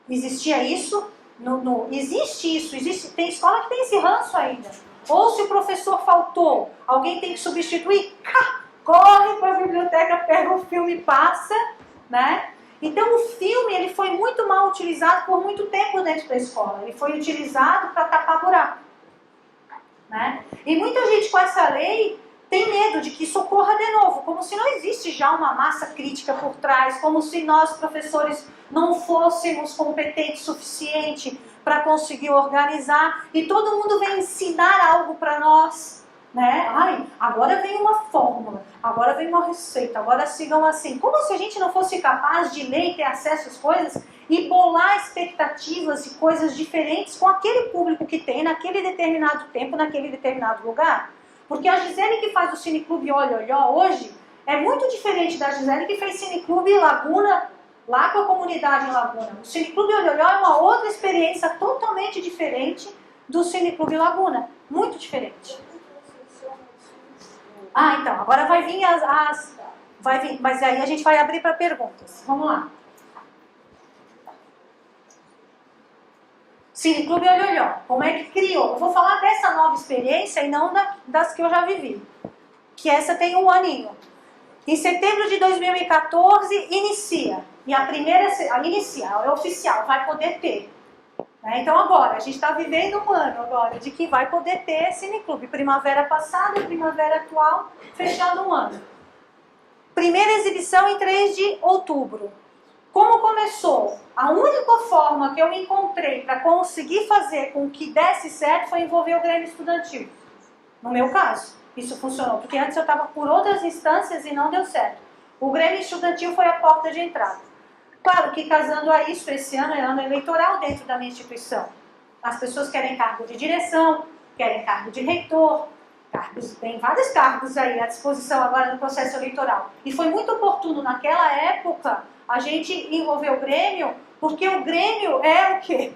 Speaker 1: Existia isso, existe isso, tem escola que tem esse ranço ainda. Ou se o professor faltou, alguém tem que substituir, corre para a biblioteca, pega o filme e passa, né? Então o filme ele foi muito mal utilizado por muito tempo dentro da escola. Ele foi utilizado para tapar buraco. Né? E muita gente com essa lei tem medo de que isso ocorra de novo, como se não existe já uma massa crítica por trás, como se nós, professores, não fôssemos competentes o suficiente para conseguir organizar e todo mundo vem ensinar algo para nós. Né? Agora vem uma fórmula, agora vem uma receita, agora sigam assim. Como se a gente não fosse capaz de ler e ter acesso às coisas e bolar expectativas e coisas diferentes com aquele público que tem naquele determinado tempo, naquele determinado lugar. Porque a Gisele que faz o Cineclube Olhó hoje é muito diferente da Gisele que fez Cineclube Laguna, lá com a comunidade em Laguna. O Cineclube Olhó é uma outra experiência totalmente diferente do Cineclube Laguna. Muito diferente. Então, agora vai vir vai vir, mas aí a gente vai abrir para perguntas. Vamos lá. Cineclube Olhó, como é que criou? Eu vou falar dessa nova experiência e não das que eu já vivi. Que essa tem um aninho. Em setembro de 2014, inicia. E a primeira, é oficial, vai poder ter. Então agora, a gente está vivendo um ano agora de que vai poder ter Cineclube. Primavera passada, primavera atual, fechando um ano. Primeira exibição em 3 de outubro. Como começou? A única forma que eu encontrei para conseguir fazer com que desse certo foi envolver o Grêmio Estudantil. No meu caso, isso funcionou, porque antes eu estava por outras instâncias e não deu certo. O Grêmio Estudantil foi a porta de entrada. Claro que casando a isso, esse ano é ano eleitoral dentro da minha instituição. As pessoas querem cargo de direção, querem cargo de reitor, tem vários cargos aí à disposição agora no processo eleitoral. E foi muito oportuno naquela época a gente envolver o Grêmio, porque o Grêmio é o quê?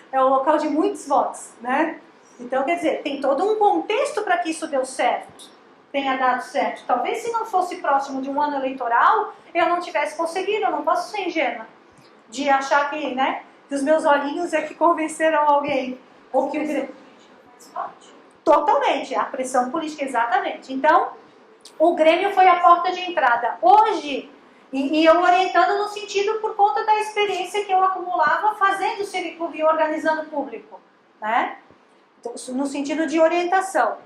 Speaker 1: É o local de muitos votos, né? Então, quer dizer, tem todo um contexto para que isso deu certo, tenha dado certo. Talvez se não fosse próximo de um ano eleitoral, eu não tivesse conseguido, eu não posso ser ingênua de achar que, né, que os meus olhinhos é que convenceram alguém. Ou que o Grêmio... Totalmente, a pressão política, exatamente. Então, o Grêmio foi a porta de entrada. Hoje, e eu orientando no sentido por conta da experiência que eu acumulava fazendo o Cineclube e organizando público, né? Então, no sentido de orientação.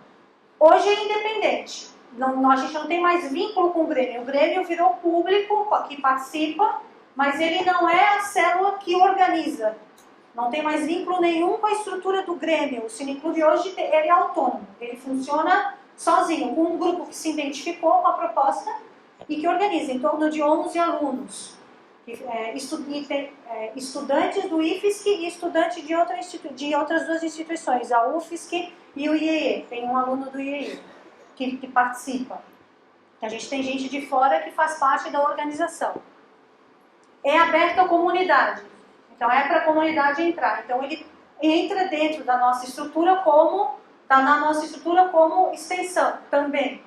Speaker 1: Hoje é independente. A gente não tem mais vínculo com o Grêmio. O Grêmio virou público, que participa, mas ele não é a célula que organiza. Não tem mais vínculo nenhum com a estrutura do Grêmio. O Cineclube hoje ele é autônomo. Ele funciona sozinho, com um grupo que se identificou com a proposta e que organiza em torno de 11 alunos. Estudantes do IFSC e estudantes de outras duas instituições, a UFSC e o IEE. Tem um aluno do IEE que participa. A gente tem gente de fora que faz parte da organização. É aberto à comunidade. Então é para a comunidade entrar. Então ele entra dentro da nossa estrutura como, está na nossa estrutura como extensão também,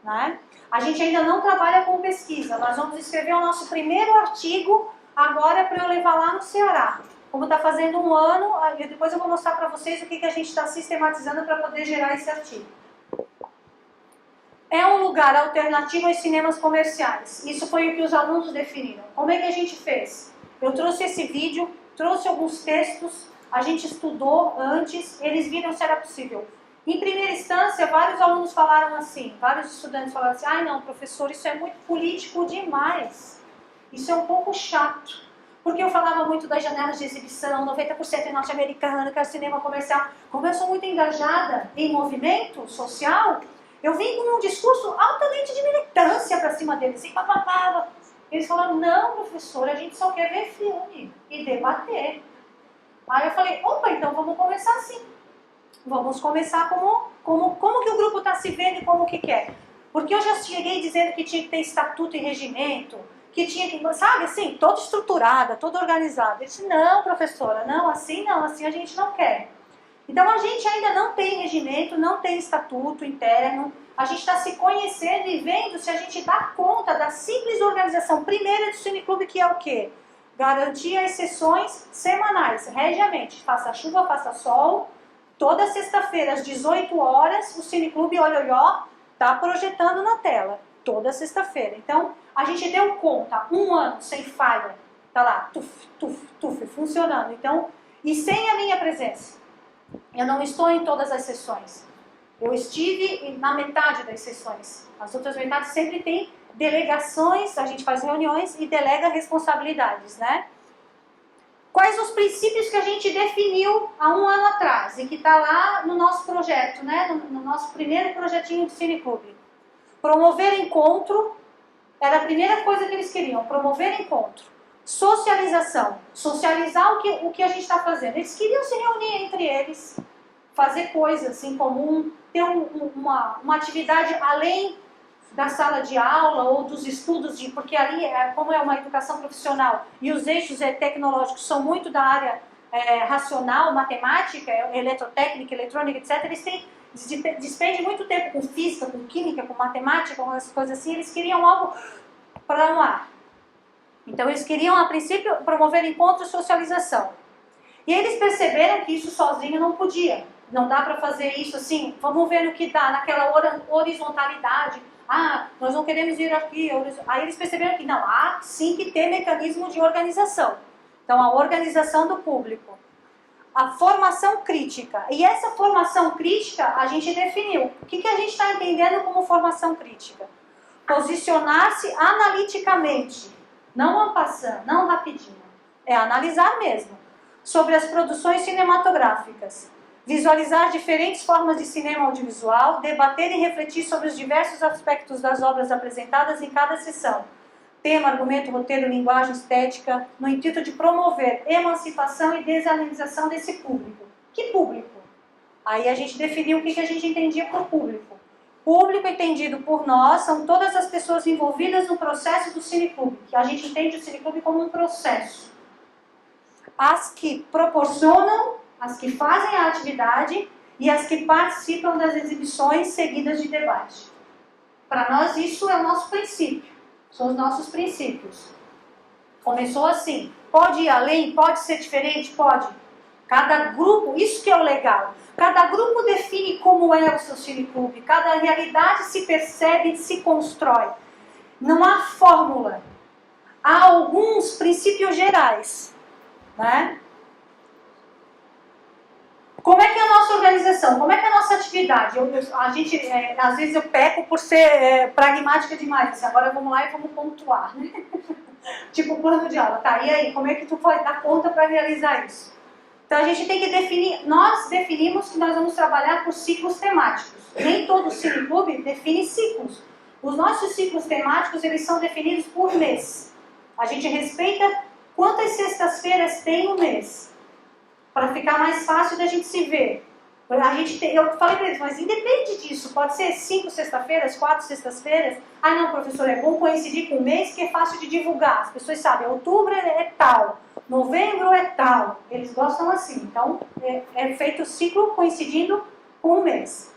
Speaker 1: né? A gente ainda não trabalha com pesquisa. Nós vamos escrever o nosso primeiro artigo agora para eu levar lá no Ceará. Como está fazendo um ano, depois eu vou mostrar para vocês o que a gente está sistematizando para poder gerar esse artigo. É um lugar alternativo aos cinemas comerciais. Isso foi o que os alunos definiram. Como é que a gente fez? Eu trouxe esse vídeo, trouxe alguns textos, a gente estudou antes, eles viram se era possível. Em primeira instância, vários alunos falaram assim, vários estudantes falaram assim, ai não, professor, isso é muito político demais. Isso é um pouco chato. Porque eu falava muito das janelas de exibição, 90% é norte-americano, que é cinema comercial. Como eu sou muito engajada em movimento social, eu vim com um discurso altamente de militância para cima deles. E papapá. Eles falaram, não, professor, a gente só quer ver filme e debater. Aí eu falei, opa, então vamos começar assim. Vamos começar como que o grupo está se vendo e como que quer. Porque eu já cheguei dizendo que tinha que ter estatuto e regimento, que tinha que, sabe, assim, toda estruturada, toda organizada. Ele disse, não, professora, não, assim a gente não quer. Então a gente ainda não tem regimento, não tem estatuto interno, a gente está se conhecendo e vendo se a gente dá conta da simples organização primeira do Cineclube, que é o quê? Garantir as sessões semanais, regiamente, faça chuva, faça sol. Toda sexta-feira, às 18 horas, o Cineclube Olholhó está projetando na tela. Toda sexta-feira. Então, a gente deu conta, um ano sem falha. Está lá, tuf, funcionando. Então, e sem a minha presença. Eu não estou em todas as sessões. Eu estive na metade das sessões. As outras metades sempre tem delegações, a gente faz reuniões e delega responsabilidades, né? Quais os princípios que a gente definiu há um ano atrás e que está lá no nosso projeto, né? No nosso primeiro projetinho de Cineclube. Promover encontro, era a primeira coisa que eles queriam, promover encontro. Socialização, socializar o que a gente está fazendo. Eles queriam se reunir entre eles, fazer coisas em comum, ter uma atividade além da sala de aula ou dos estudos, porque ali, como é uma educação profissional e os eixos tecnológicos são muito da área racional, matemática, eletrotécnica, eletrônica, etc., eles despendem muito tempo com física, com química, com matemática, com essas coisas assim, eles queriam algo para um ar. Então eles queriam, a princípio, promover encontro e socialização. E eles perceberam que isso sozinho não podia. Não dá para fazer isso assim, vamos ver no que dá, naquela horizontalidade. Ah, nós não queremos ir aqui. Aí eles perceberam que não, há sim que ter mecanismo de organização. Então a organização do público. A formação crítica. E essa formação crítica a gente definiu. O que a gente está entendendo como formação crítica? Posicionar-se analiticamente Não en passant, não rapidinho. É analisar mesmo. Sobre as produções cinematográficas. Visualizar diferentes formas de cinema audiovisual, debater e refletir sobre os diversos aspectos das obras apresentadas em cada sessão. Tema, argumento, roteiro, linguagem, estética, no intuito de promover emancipação e desalinização desse público. Que público? Aí a gente definiu o que a gente entendia por público. Público entendido por nós são todas as pessoas envolvidas no processo do cineclube, que a gente entende o cineclube como um processo. As que proporcionam, as que fazem a atividade e as que participam das exibições seguidas de debate. Para nós isso é o nosso princípio, são os nossos princípios. Começou assim, pode ir além, pode ser diferente, pode. Cada grupo, isso que é o legal, cada grupo define como é o seu cineclube, cada realidade se percebe e se constrói. Não há fórmula, há alguns princípios gerais, né? Como é que é a nossa organização? Como é que é a nossa atividade? Às vezes eu peco por ser pragmática demais. Assim, agora vamos lá e vamos pontuar, né? Tipo plano de aula. Tá, e aí? Como é que tu vai dar conta para realizar isso? Então a gente tem que definir, nós definimos que nós vamos trabalhar por ciclos temáticos. Nem todo cineclube define ciclos. Os nossos ciclos temáticos, eles são definidos por mês. A gente respeita quantas sextas-feiras tem no mês. Para ficar mais fácil da gente se ver. Eu falei para eles, mas independe disso, pode ser 5 sexta-feiras, 4 sextas-feiras. Ah não, professor, é bom coincidir com o mês que é fácil de divulgar. As pessoas sabem, outubro é tal, novembro é tal. Eles gostam assim, então é feito o ciclo coincidindo com o mês.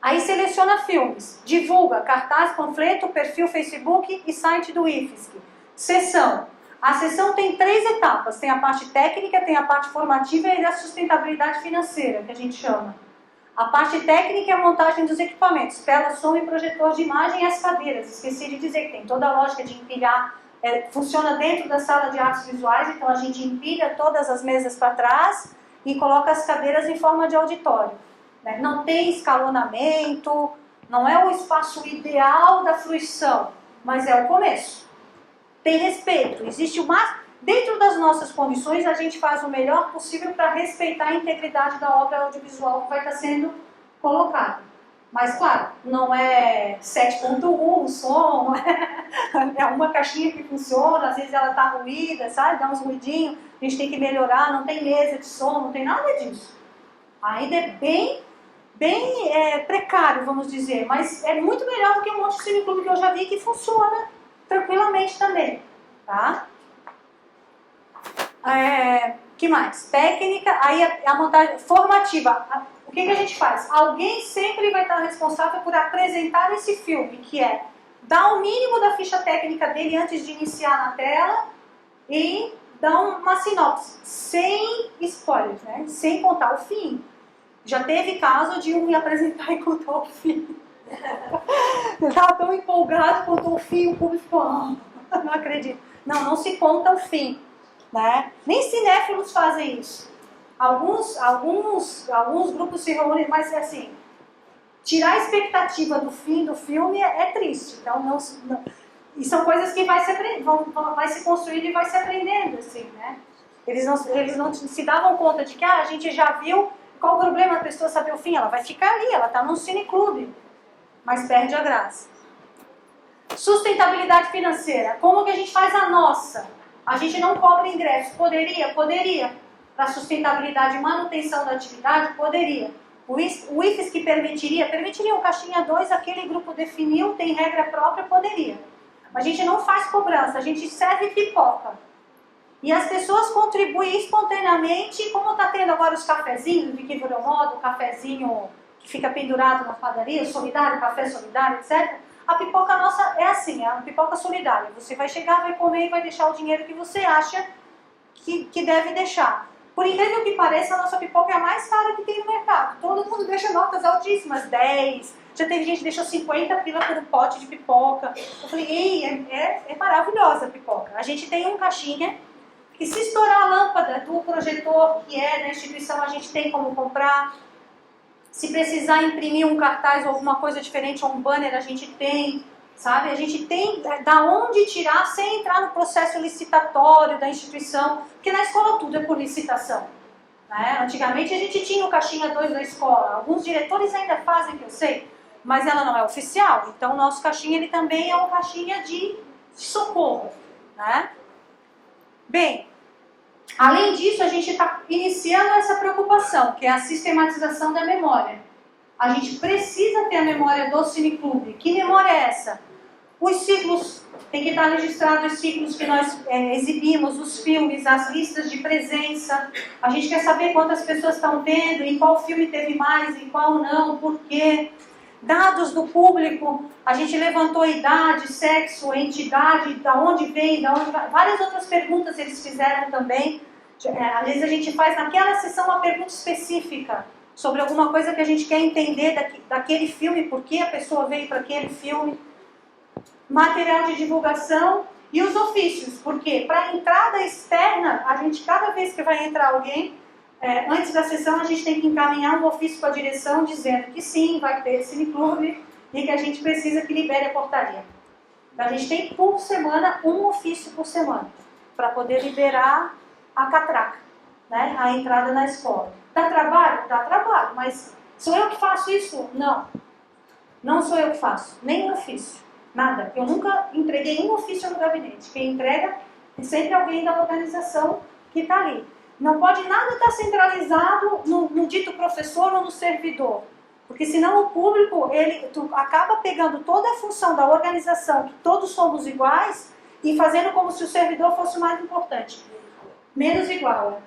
Speaker 1: Aí seleciona filmes, divulga, cartaz, panfleto, perfil Facebook e site do IFSC. Sessão. A sessão tem 3 etapas, tem a parte técnica, tem a parte formativa e a sustentabilidade financeira, que a gente chama. A parte técnica é a montagem dos equipamentos, tela, som e projetor de imagem e as cadeiras. Esqueci de dizer que tem toda a lógica de empilhar, funciona dentro da sala de artes visuais, então a gente empilha todas as mesas para trás e coloca as cadeiras em forma de auditório. Né? Não tem escalonamento, não é o espaço ideal da fruição, mas é o começo. Tem respeito, existe o máximo. Dentro das nossas condições, a gente faz o melhor possível para respeitar a integridade da obra audiovisual que vai estar sendo colocada. Mas, claro, não é 7.1 o som, é uma caixinha que funciona, às vezes ela está ruída, sabe? Dá uns ruidinhos, a gente tem que melhorar, não tem mesa de som, não tem nada disso. Ainda é bem precário, vamos dizer, mas é muito melhor do que um monte de cineclube que eu já vi que funciona tranquilamente também, tá? Que mais? Técnica, aí a montagem formativa. O que a gente faz? Alguém sempre vai estar responsável por apresentar esse filme, que é dar o mínimo da ficha técnica dele antes de iniciar na tela e dar uma sinopse, sem spoilers, né? Sem contar o fim. Já teve caso de um me apresentar e contar o fim. Eu estava tão empolgado, contou o fim, o público ficou, não acredito. Não se conta o fim, né? Nem cinéfilos fazem isso. Alguns grupos se reúnem, mas assim, tirar a expectativa do fim do filme é triste. Então, e são coisas que vai se construindo e vai se aprendendo, assim, né? Eles não se davam conta de que a gente já viu, qual o problema da pessoa saber o fim? Ela vai ficar ali, ela está num cineclube. Mas perde a graça. Sustentabilidade financeira. Como que a gente faz a nossa? A gente não cobra ingresso. Poderia? Poderia. Para sustentabilidade e manutenção da atividade? Poderia. O IFSC permitiria o caixinha 2, aquele grupo definiu, tem regra própria? Poderia. Mas a gente não faz cobrança, a gente serve pipoca. E as pessoas contribuem espontaneamente, como está tendo agora os cafezinhos, de que virou moda, o cafezinho que fica pendurado na padaria, solidário, café solidário, etc. A pipoca nossa é assim, é uma pipoca solidária. Você vai chegar, vai comer e vai deixar o dinheiro que você acha que deve deixar. Por incrível que pareça, a nossa pipoca é a mais cara que tem no mercado. Todo mundo deixa notas altíssimas, 10. Já teve gente que deixou 50 pila por um pote de pipoca. Eu falei, ei, é maravilhosa a pipoca. A gente tem um caixinha que se estourar a lâmpada do projetor que é na instituição, a gente tem como comprar. Se precisar imprimir um cartaz ou alguma coisa diferente ou um banner, a gente tem. sabe? A gente tem da onde tirar sem entrar no processo licitatório da instituição, porque na escola tudo é por licitação. Né? Antigamente a gente tinha o caixinha 2 da escola, alguns diretores ainda fazem, que eu sei, mas ela não é oficial, então o nosso caixinha ele também é um caixinha de socorro. Né? Bem, além disso a gente está iniciando essa preocupação, que é a sistematização da memória. A gente precisa ter a memória do cineclube. Que memória é essa? Os ciclos, tem que estar registrado os ciclos que nós exibimos, os filmes, as listas de presença. A gente quer saber quantas pessoas estão vendo, em qual filme teve mais, em qual não, por quê. Dados do público, a gente levantou idade, sexo, entidade, da onde vem, da onde vai. Várias outras perguntas eles fizeram também. Às vezes a gente faz naquela sessão uma pergunta específica sobre alguma coisa que a gente quer entender daquele filme, por que a pessoa veio para aquele filme. Material de divulgação e os ofícios, porque para a entrada externa, a gente, cada vez que vai entrar alguém, antes da sessão a gente tem que encaminhar um ofício para a direção dizendo que sim, vai ter cineclube e que a gente precisa que libere a portaria. Então a gente tem por semana, um ofício por semana, para poder liberar a catraca, né, a entrada na escola. Dá trabalho? Dá trabalho, mas sou eu que faço isso? Não. Não sou eu que faço, nem um ofício. Nada. Eu nunca entreguei um ofício no gabinete. Quem entrega é sempre alguém da organização que está ali. Não pode nada estar centralizado no dito professor ou no servidor. Porque senão o público, tu acaba pegando toda a função da organização, que todos somos iguais, e fazendo como se o servidor fosse o mais importante. Menos igual.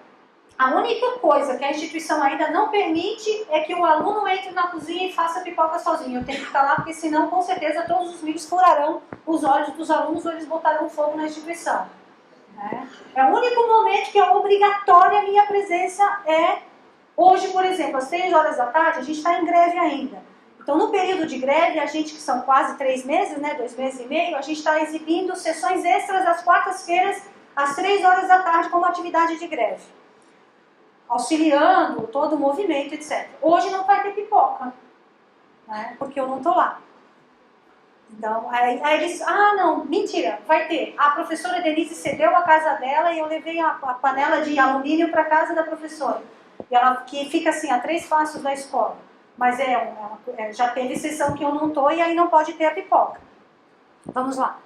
Speaker 1: A única coisa que a instituição ainda não permite é que o aluno entre na cozinha e faça pipoca sozinho. Eu tenho que estar lá, porque senão, com certeza, todos os livros furarão os olhos dos alunos ou eles botarão fogo na instituição. É o único momento que é obrigatória a minha presença hoje, por exemplo, às 3 horas da tarde, a gente está em greve ainda. Então, no período de greve, a gente, que são quase 3 meses, né, 2 meses e meio, a gente está exibindo sessões extras às quartas-feiras, às 3 horas da tarde, como atividade de greve. Auxiliando todo o movimento, etc. Hoje não vai ter pipoca, né? Porque eu não estou lá. Então, aí eles, não, mentira, vai ter. A professora Denise cedeu a casa dela e eu levei a panela de alumínio para a casa da professora. E ela, que fica assim, a 3 passos da escola. Mas já teve sessão que eu não estou e aí não pode ter a pipoca. Vamos lá.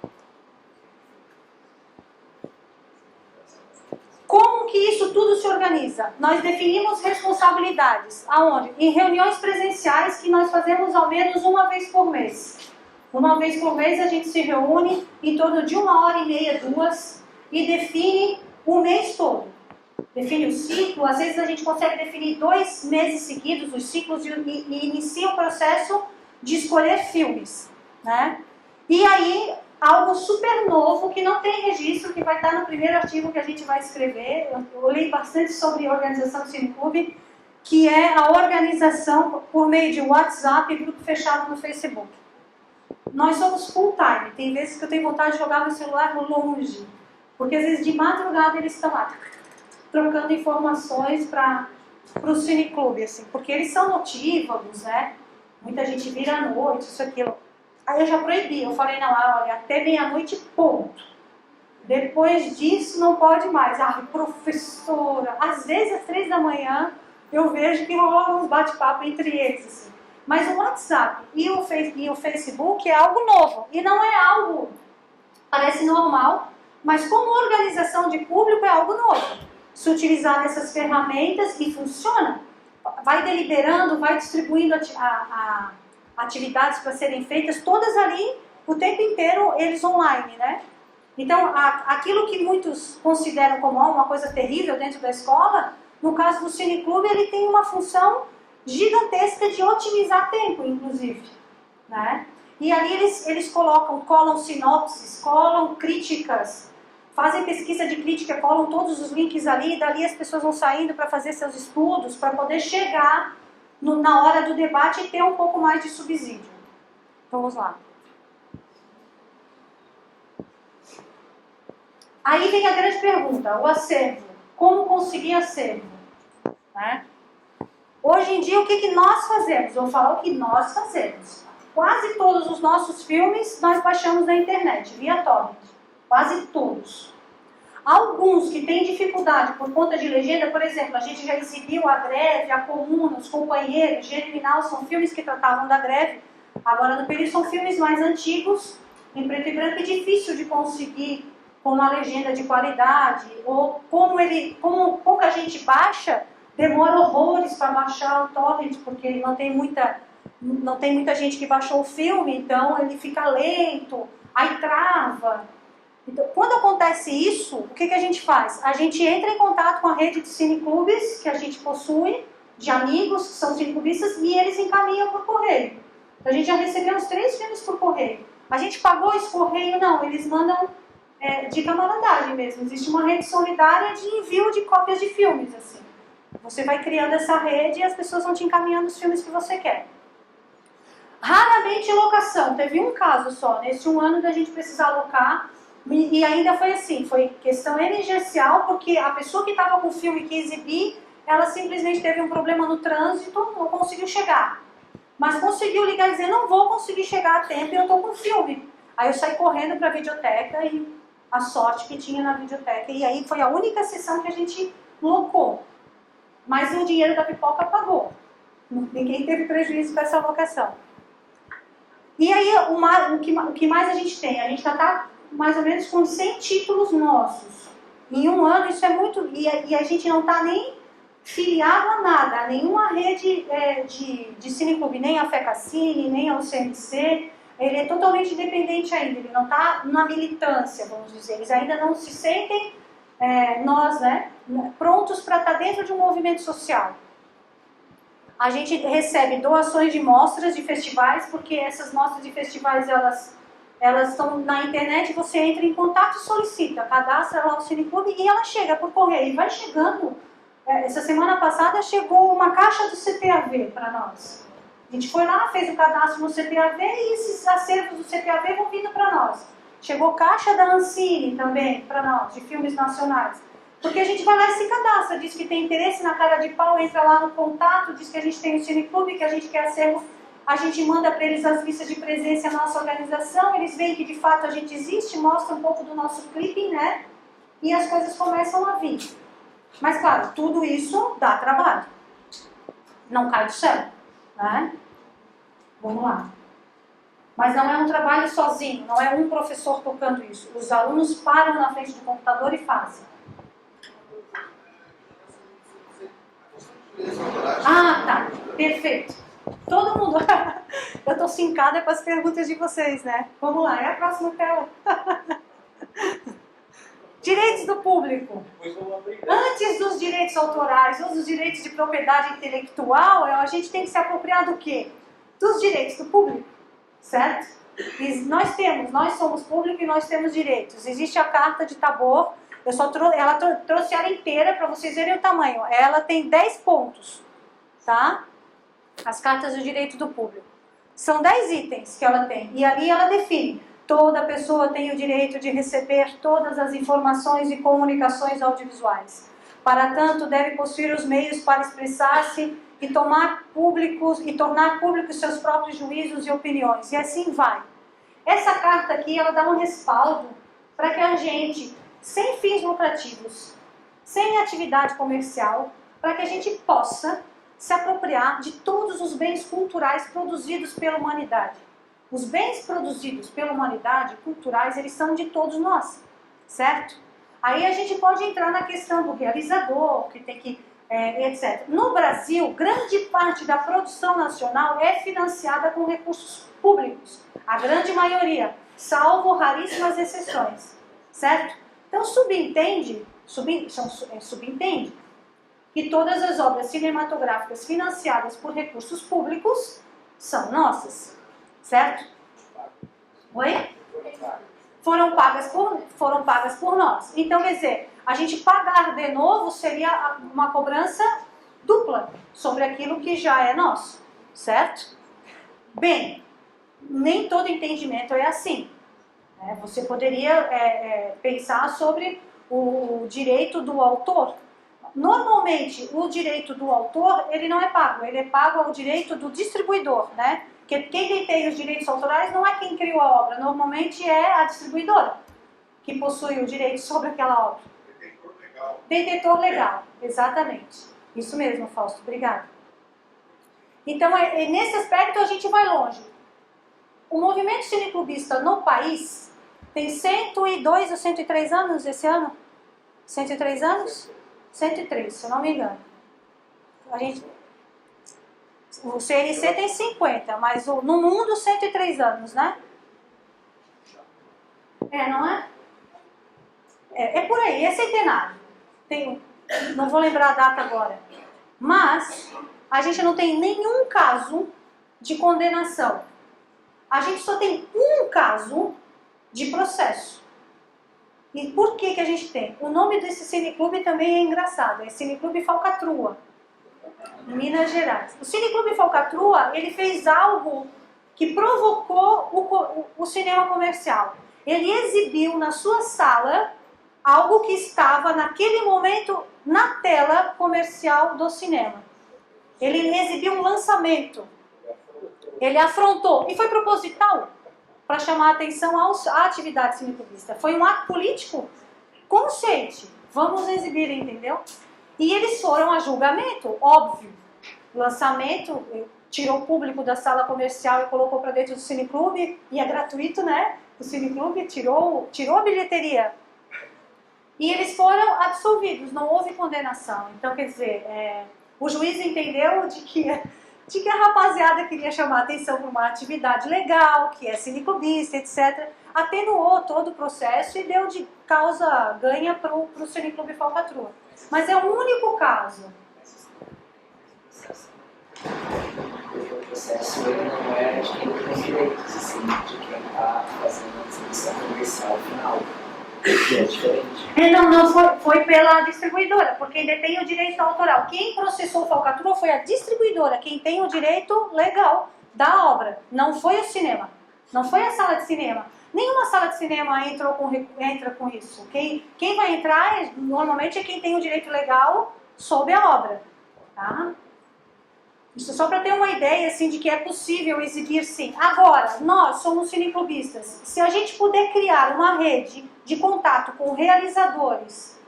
Speaker 1: Como que isso tudo se organiza? Nós definimos responsabilidades. Aonde? Em reuniões presenciais que nós fazemos ao menos uma vez por mês. Uma vez por mês a gente se reúne em torno de 1h30, 2, e define o mês todo. Define o ciclo, às vezes a gente consegue definir 2 meses seguidos os ciclos e inicia o processo de escolher filmes. Né? E aí, algo super novo, que não tem registro, que vai estar no primeiro artigo que a gente vai escrever. Eu li bastante sobre a organização do cineclube, que é a organização por meio de WhatsApp e grupo fechado no Facebook. Nós somos full time. Tem vezes que eu tenho vontade de jogar meu celular longe, porque às vezes de madrugada eles estão lá trocando informações para o cineclube, assim, porque eles são notívagos, né? Muita gente vira à noite, isso, aquilo. Aí eu já proibi, eu falei, não, olha, até meia-noite, ponto. Depois disso não pode mais. Professora, às vezes às 3 da manhã eu vejo que rola uns bate-papo entre eles, assim. Mas o WhatsApp e o Facebook é algo novo. E não é algo, parece normal, mas como organização de público é algo novo. Se utilizar dessas ferramentas e funciona, vai deliberando, vai distribuindo atividades para serem feitas, todas ali, o tempo inteiro, eles online, né? Então, aquilo que muitos consideram como uma coisa terrível dentro da escola, no caso do cineclube, ele tem uma função gigantesca de otimizar tempo, inclusive. Né? E ali eles colam sinopses, colam críticas, fazem pesquisa de crítica, colam todos os links ali, e dali as pessoas vão saindo para fazer seus estudos, para poder chegar na hora do debate e ter um pouco mais de subsídio. Vamos lá. Aí vem a grande pergunta, o acervo. Como conseguir acervo? Né? Hoje em dia, o que nós fazemos? Eu vou falar o que nós fazemos. Quase todos os nossos filmes nós baixamos na internet, via torrent. Quase todos. Alguns que têm dificuldade por conta de legenda, por exemplo, a gente já exibiu A Greve, A Comuna, Os Companheiros, Germinal, são filmes que tratavam da greve. Agora, no período, são filmes mais antigos, em preto e branco, e difícil de conseguir com uma legenda de qualidade, ou como pouca gente baixa, demora horrores para baixar o torrent, porque não tem muita gente que baixou o filme, então ele fica lento, aí trava. Então, quando acontece isso, o que a gente faz? A gente entra em contato com a rede de cineclubes que a gente possui, de amigos que são cineclubistas, e eles encaminham por correio. Então, a gente já recebeu uns 3 filmes por correio. A gente pagou esse correio? Não, eles mandam de camaradagem mesmo. Existe uma rede solidária de envio de cópias de filmes, assim. Você vai criando essa rede e as pessoas vão te encaminhando os filmes que você quer. Raramente locação. Teve um caso só, nesse um ano da gente precisar alocar, e ainda foi assim, foi questão emergencial, porque a pessoa que estava com o filme que exibir, ela simplesmente teve um problema no trânsito, não conseguiu chegar. Mas conseguiu ligar e dizer, não vou conseguir chegar a tempo e eu estou com o filme. Aí eu saí correndo para a videoteca e a sorte que tinha na videoteca. E aí foi a única sessão que a gente locou. Mas o dinheiro da pipoca pagou. Ninguém teve prejuízo com essa locação. E aí o que mais a gente tem? A gente já está mais ou menos com 100 títulos nossos. Em um ano isso é muito... E a gente não está nem filiado a nada, a nenhuma rede de cineclube, nem a FECACine, nem ao CMC. Ele é totalmente independente ainda, ele não está na militância, vamos dizer. Eles ainda não se sentem, prontos para estar dentro de um movimento social. A gente recebe doações de mostras de festivais, porque essas mostras de festivais, elas estão na internet, você entra em contato e solicita, cadastra lá o cineclube e ela chega por correio. E vai chegando, essa semana passada chegou uma caixa do CTAV para nós. A gente foi lá, fez o cadastro no CTAV e esses acervos do CTAV vão vindo para nós. Chegou caixa da Ancine também para nós, de filmes nacionais. Porque a gente vai lá e se cadastra, diz que tem interesse na cara de pau, entra lá no contato, diz que a gente tem o cineclube, que a gente quer acervo, a gente manda para eles as listas de presença na nossa organização, eles veem que de fato a gente existe, mostra um pouco do nosso clipping, né? E as coisas começam a vir. Mas claro, tudo isso dá trabalho. Não cai do céu, né? Vamos lá. Mas não é um trabalho sozinho, não é um professor tocando isso. Os alunos param na frente do computador e fazem. Ah, tá. Perfeito. Todo mundo... Eu estou cincada com as perguntas de vocês, né? Vamos lá, é a próxima tela. Direitos do público. Antes dos direitos autorais ou dos direitos de propriedade intelectual, a gente tem que se apropriar do quê? Dos direitos do público, certo? E nós somos público e nós temos direitos. Existe a Carta de Tabor, ela trouxe ela inteira para vocês verem o tamanho. Ela tem 10 pontos, tá? As cartas do direito do público. São 10 itens que ela tem. E ali ela define: toda pessoa tem o direito de receber todas as informações e comunicações audiovisuais. Para tanto, deve possuir os meios para expressar-se e tornar públicos seus próprios juízos e opiniões. E assim vai. Essa carta aqui, ela dá um respaldo para que a gente, sem fins lucrativos, sem atividade comercial, para que a gente possa se apropriar de todos os bens culturais produzidos pela humanidade. Os bens produzidos pela humanidade, culturais, eles são de todos nós, certo? Aí a gente pode entrar na questão do realizador, que tem que, etc. No Brasil, grande parte da produção nacional é financiada com recursos públicos. A grande maioria, salvo raríssimas exceções, certo? Então subentende que todas as obras cinematográficas financiadas por recursos públicos são nossas, certo? Oi? Foram pagas por nós. Então, quer dizer, a gente pagar de novo seria uma cobrança dupla sobre aquilo que já é nosso, certo? Bem, nem todo entendimento é assim. Você poderia pensar sobre o direito do autor. Normalmente, o direito do autor, ele não é pago, ele é pago ao direito do distribuidor, né? Porque quem detém os direitos autorais não é quem criou a obra, normalmente é a distribuidora que possui o direito sobre aquela obra.
Speaker 3: Detentor legal.
Speaker 1: Detentor legal, exatamente. Isso mesmo, Fausto, obrigada. Então, nesse aspecto a gente vai longe. O movimento cineclubista no país tem 102 ou 103 anos esse ano? 103 anos? 103, se eu não me engano. O CNC tem 50, mas no mundo 103 anos, né? Não é? É por aí, é centenário. Não vou lembrar a data agora. Mas a gente não tem nenhum caso de condenação. A gente só tem um caso de processo. E por que a gente tem? O nome desse cineclube também é engraçado. É Cineclube Falcatrua, em Minas Gerais. O Cineclube Falcatrua, ele fez algo que provocou o cinema comercial. Ele exibiu na sua sala algo que estava naquele momento na tela comercial do cinema. Ele exibiu um lançamento. Ele afrontou. E foi proposital para chamar a atenção à atividade cineclubista. Foi um ato político consciente. Vamos exibir, entendeu? E eles foram a julgamento, óbvio. O lançamento tirou o público da sala comercial e colocou para dentro do cineclube. E é gratuito, né? O cineclube tirou a bilheteria. E eles foram absolvidos, não houve condenação. Então, quer dizer, o juiz entendeu de que a rapaziada queria chamar a atenção para uma atividade legal, que é cineclubista, etc. Atenuou todo o processo e deu de causa ganha para o Cineclube Falcatrua. Mas é o único caso.
Speaker 4: O processo ele não é de quem tem direitos, assim, de quem está fazendo a distribuição comercial final. É diferente.
Speaker 1: Não foi pela distribuidora, porque quem detém o direito autoral. Quem processou o Falcatrua foi a distribuidora, quem tem o direito legal da obra. Não foi o cinema, não foi a sala de cinema. Nenhuma sala de cinema entra com isso. Quem vai entrar normalmente é quem tem o direito legal sobre a obra. Tá? Isso só para ter uma ideia assim, de que é possível exibir sim. Agora, nós somos cineclubistas. Se a gente puder criar uma rede de contato com realizadores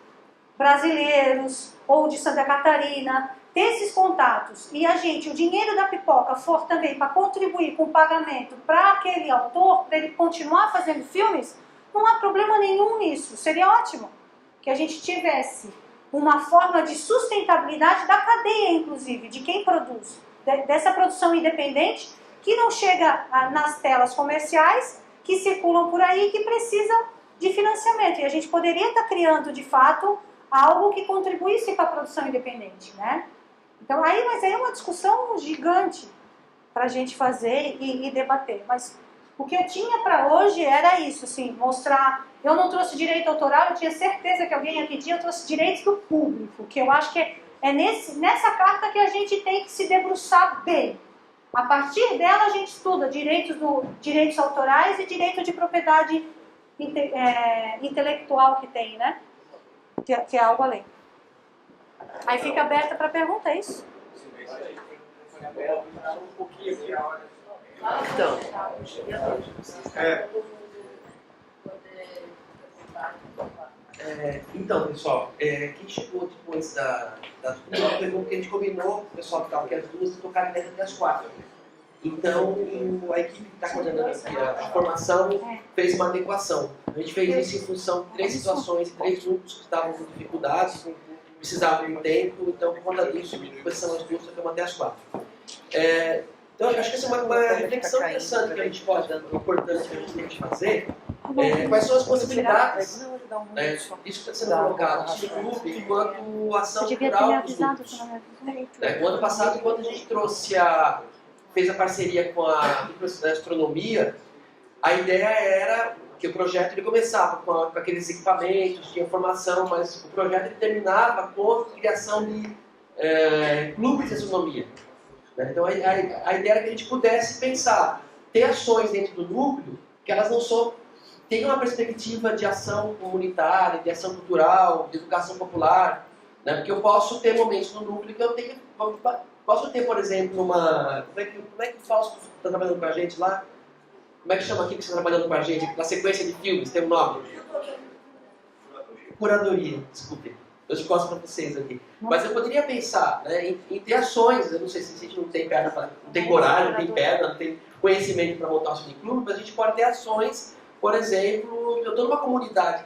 Speaker 1: brasileiros ou de Santa Catarina, ter esses contatos e o dinheiro da pipoca for também para contribuir com o pagamento para aquele autor, para ele continuar fazendo filmes, não há problema nenhum nisso. Seria ótimo que a gente tivesse uma forma de sustentabilidade da cadeia, inclusive, de quem produz, dessa produção independente, que não chega nas telas comerciais, que circulam por aí, que precisa de financiamento. E a gente poderia estar criando, de fato, algo que contribuísse para a produção independente, né? Então, mas aí é uma discussão gigante para a gente fazer e debater. Mas o que eu tinha para hoje era isso, assim, mostrar. Eu não trouxe direito autoral, eu tinha certeza que alguém ia pedir, eu trouxe direitos do público, que eu acho que é nessa carta que a gente tem que se debruçar bem. A partir dela a gente estuda direitos autorais e direito de propriedade intelectual que tem, né? Que é algo além. Aí fica aberta para pergunta, é isso?
Speaker 5: Então, pessoal, quem chegou depois das duas, pergunta que a gente combinou, o pessoal que estava aqui às duas, tocar dentro das 4. Então, a equipe que está coordenando aqui a formação fez uma adequação. A gente fez isso em função de 3 situações, 3 grupos que estavam com dificuldades, precisavam de tempo, então, por conta disso, começamos as duas, ficamos até as 4. Então, eu acho que essa é uma reflexão interessante que a gente pode, importante que a gente tem que fazer. Quais são as possibilidades disso que está sendo colocado no cineclube enquanto ação cultural dos grupos. O ano passado, quando a gente fez a parceria com a astronomia, a ideia era que o projeto ele começava com aqueles equipamentos, tinha formação, mas o projeto ele terminava com a criação de clubes de astronomia. Então a ideia era que a gente pudesse pensar, ter ações dentro do núcleo que elas não só tenham uma perspectiva de ação comunitária, de ação cultural, de educação popular, Né? Porque eu posso ter momentos no núcleo que eu tenho... Posso ter, por exemplo, uma... Como é que o Fausto está trabalhando com a gente lá? Como é que chama aqui que está trabalhando com a gente? Na sequência de filmes, tem um nome? Curadoria, desculpe. Eu te posto para vocês aqui. Mas eu poderia pensar, né, em ter ações. Eu não sei se a gente não tem perna, não tem coragem, não tem perna, não tem conhecimento para montar um cineclube, mas a gente pode ter ações. Por exemplo, eu estou numa comunidade.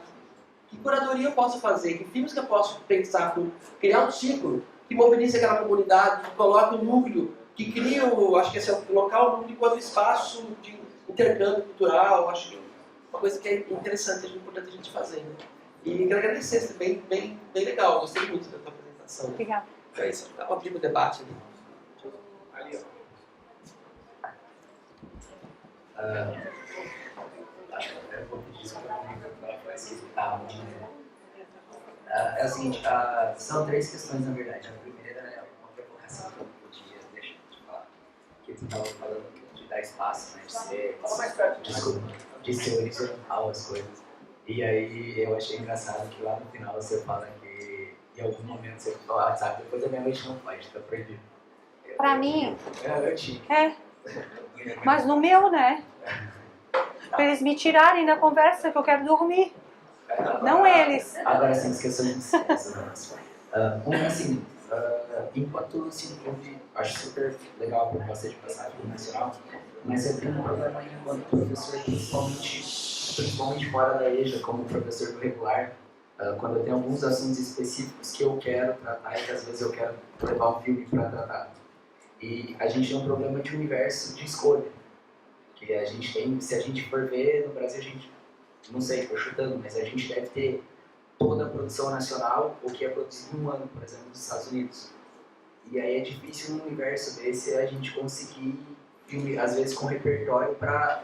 Speaker 5: Que curadoria eu posso fazer? Que filmes que eu posso pensar? Criar um ciclo que mobilize aquela comunidade, que coloque um núcleo, que crie, acho que esse é o local, o núcleo enquanto espaço de intercâmbio cultural. Acho que é uma coisa que é interessante, importante a gente fazer. Né? E quero agradecer, bem legal, gostei muito da tua apresentação.
Speaker 1: Obrigada.
Speaker 5: É isso, dá para abrir o debate ali. Ali, ó.
Speaker 4: Acho que eu vou pedir desculpa para explicar muito. É o seguinte, são 3 questões na verdade. A primeira é uma provocação que eu podia deixar de falar. Que tu estava falando de dar espaço, né, de ser horizontal as coisas. E aí eu achei engraçado que lá no final você fala que em algum momento você fala, sabe, depois da meia-noite não pode, tá proibido.
Speaker 1: Pra mim,
Speaker 4: eu tinha.
Speaker 1: mas no meu, né? Pra eles me tirarem da conversa que eu quero dormir. Não eles.
Speaker 4: Agora sim, esqueçam disso. Assim, enquanto cineclube, acho super legal a proposta de passagem nacional, mas eu tenho um problema enquanto professor, principalmente fora da EJA, como professor do regular, quando eu tenho alguns assuntos específicos que eu quero tratar e que às vezes eu quero levar um filme para tratar. E a gente tem um problema de universo de escolha, que a gente tem, se a gente for ver no Brasil, a gente, não sei, estou chutando, mas a gente deve ter toda a produção nacional, o que é produzido em um ano, por exemplo, nos Estados Unidos. E aí é difícil num universo desse a gente conseguir, às vezes, com repertório para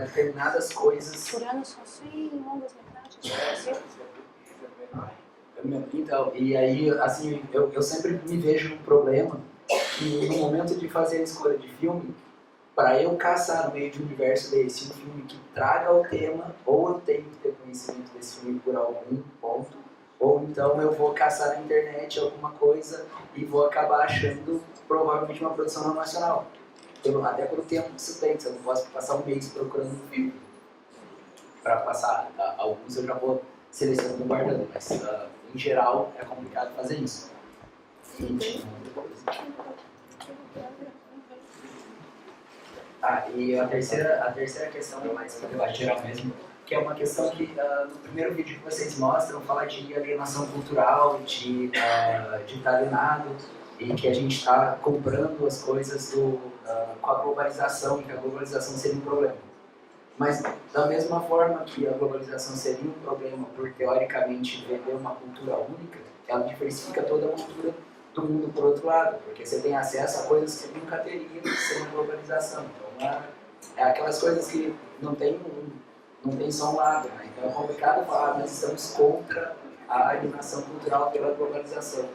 Speaker 4: determinadas coisas.
Speaker 1: Por ano só 100 longas metragens.
Speaker 4: Então, e aí, assim, eu sempre me vejo num problema que no momento de fazer a escolha de filme, para eu caçar no meio de um universo desse um filme que traga o tema, ou eu tenho que ter conhecimento desse filme por algum ponto, ou então eu vou caçar na internet alguma coisa e vou acabar achando provavelmente uma produção não nacional. Até pelo tempo que isso tem, eu não posso passar um mês procurando um filme para passar. Alguns eu já vou selecionando e guardando, mas em geral é complicado fazer isso. E a terceira questão é mais para debate geral mesmo, que é uma questão que no primeiro vídeo que vocês mostram fala de alienação cultural, de estar alienado e que a gente está comprando as coisas com a globalização e que a globalização seria um problema. Mas da mesma forma que a globalização seria um problema por teoricamente vender uma cultura única, ela diversifica toda a cultura do mundo por outro lado, porque você tem acesso a coisas que nunca teria sem a globalização. Então é aquelas coisas que não tem só um lado, né? Então é complicado falar, nós estamos contra a alienação cultural pela globalização.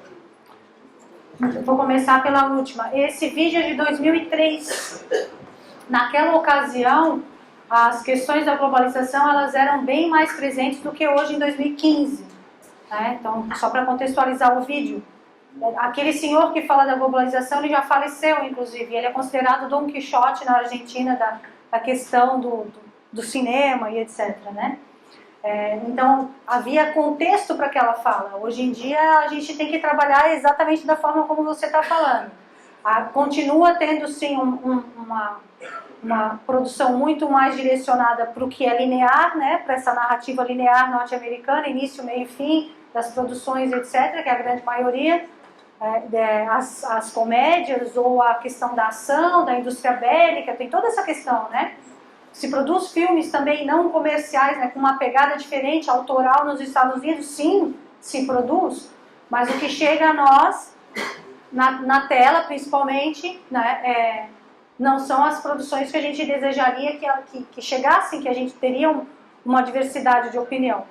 Speaker 1: Vou começar pela última. Esse vídeo é de 2003. Naquela ocasião, as questões da globalização elas eram bem mais presentes do que hoje em 2015. Né? Então, só para contextualizar o vídeo, aquele senhor que fala da globalização, ele já faleceu, inclusive. Ele é considerado Dom Quixote na Argentina da questão do cinema e etc. Né? Então, havia contexto para aquela fala. Hoje em dia, a gente tem que trabalhar exatamente da forma como você está falando. Continua tendo, sim, uma produção muito mais direcionada para o que é linear, né? Para essa narrativa linear norte-americana, início, meio e fim das produções, etc., que é a grande maioria. As comédias ou a questão da ação, da indústria bélica, tem toda essa questão, né? Se produz filmes também não comerciais, né, com uma pegada diferente, autoral nos Estados Unidos, sim, se produz, mas o que chega a nós, na tela principalmente, né, não são as produções que a gente desejaria que chegassem, que a gente teria uma diversidade de opinião.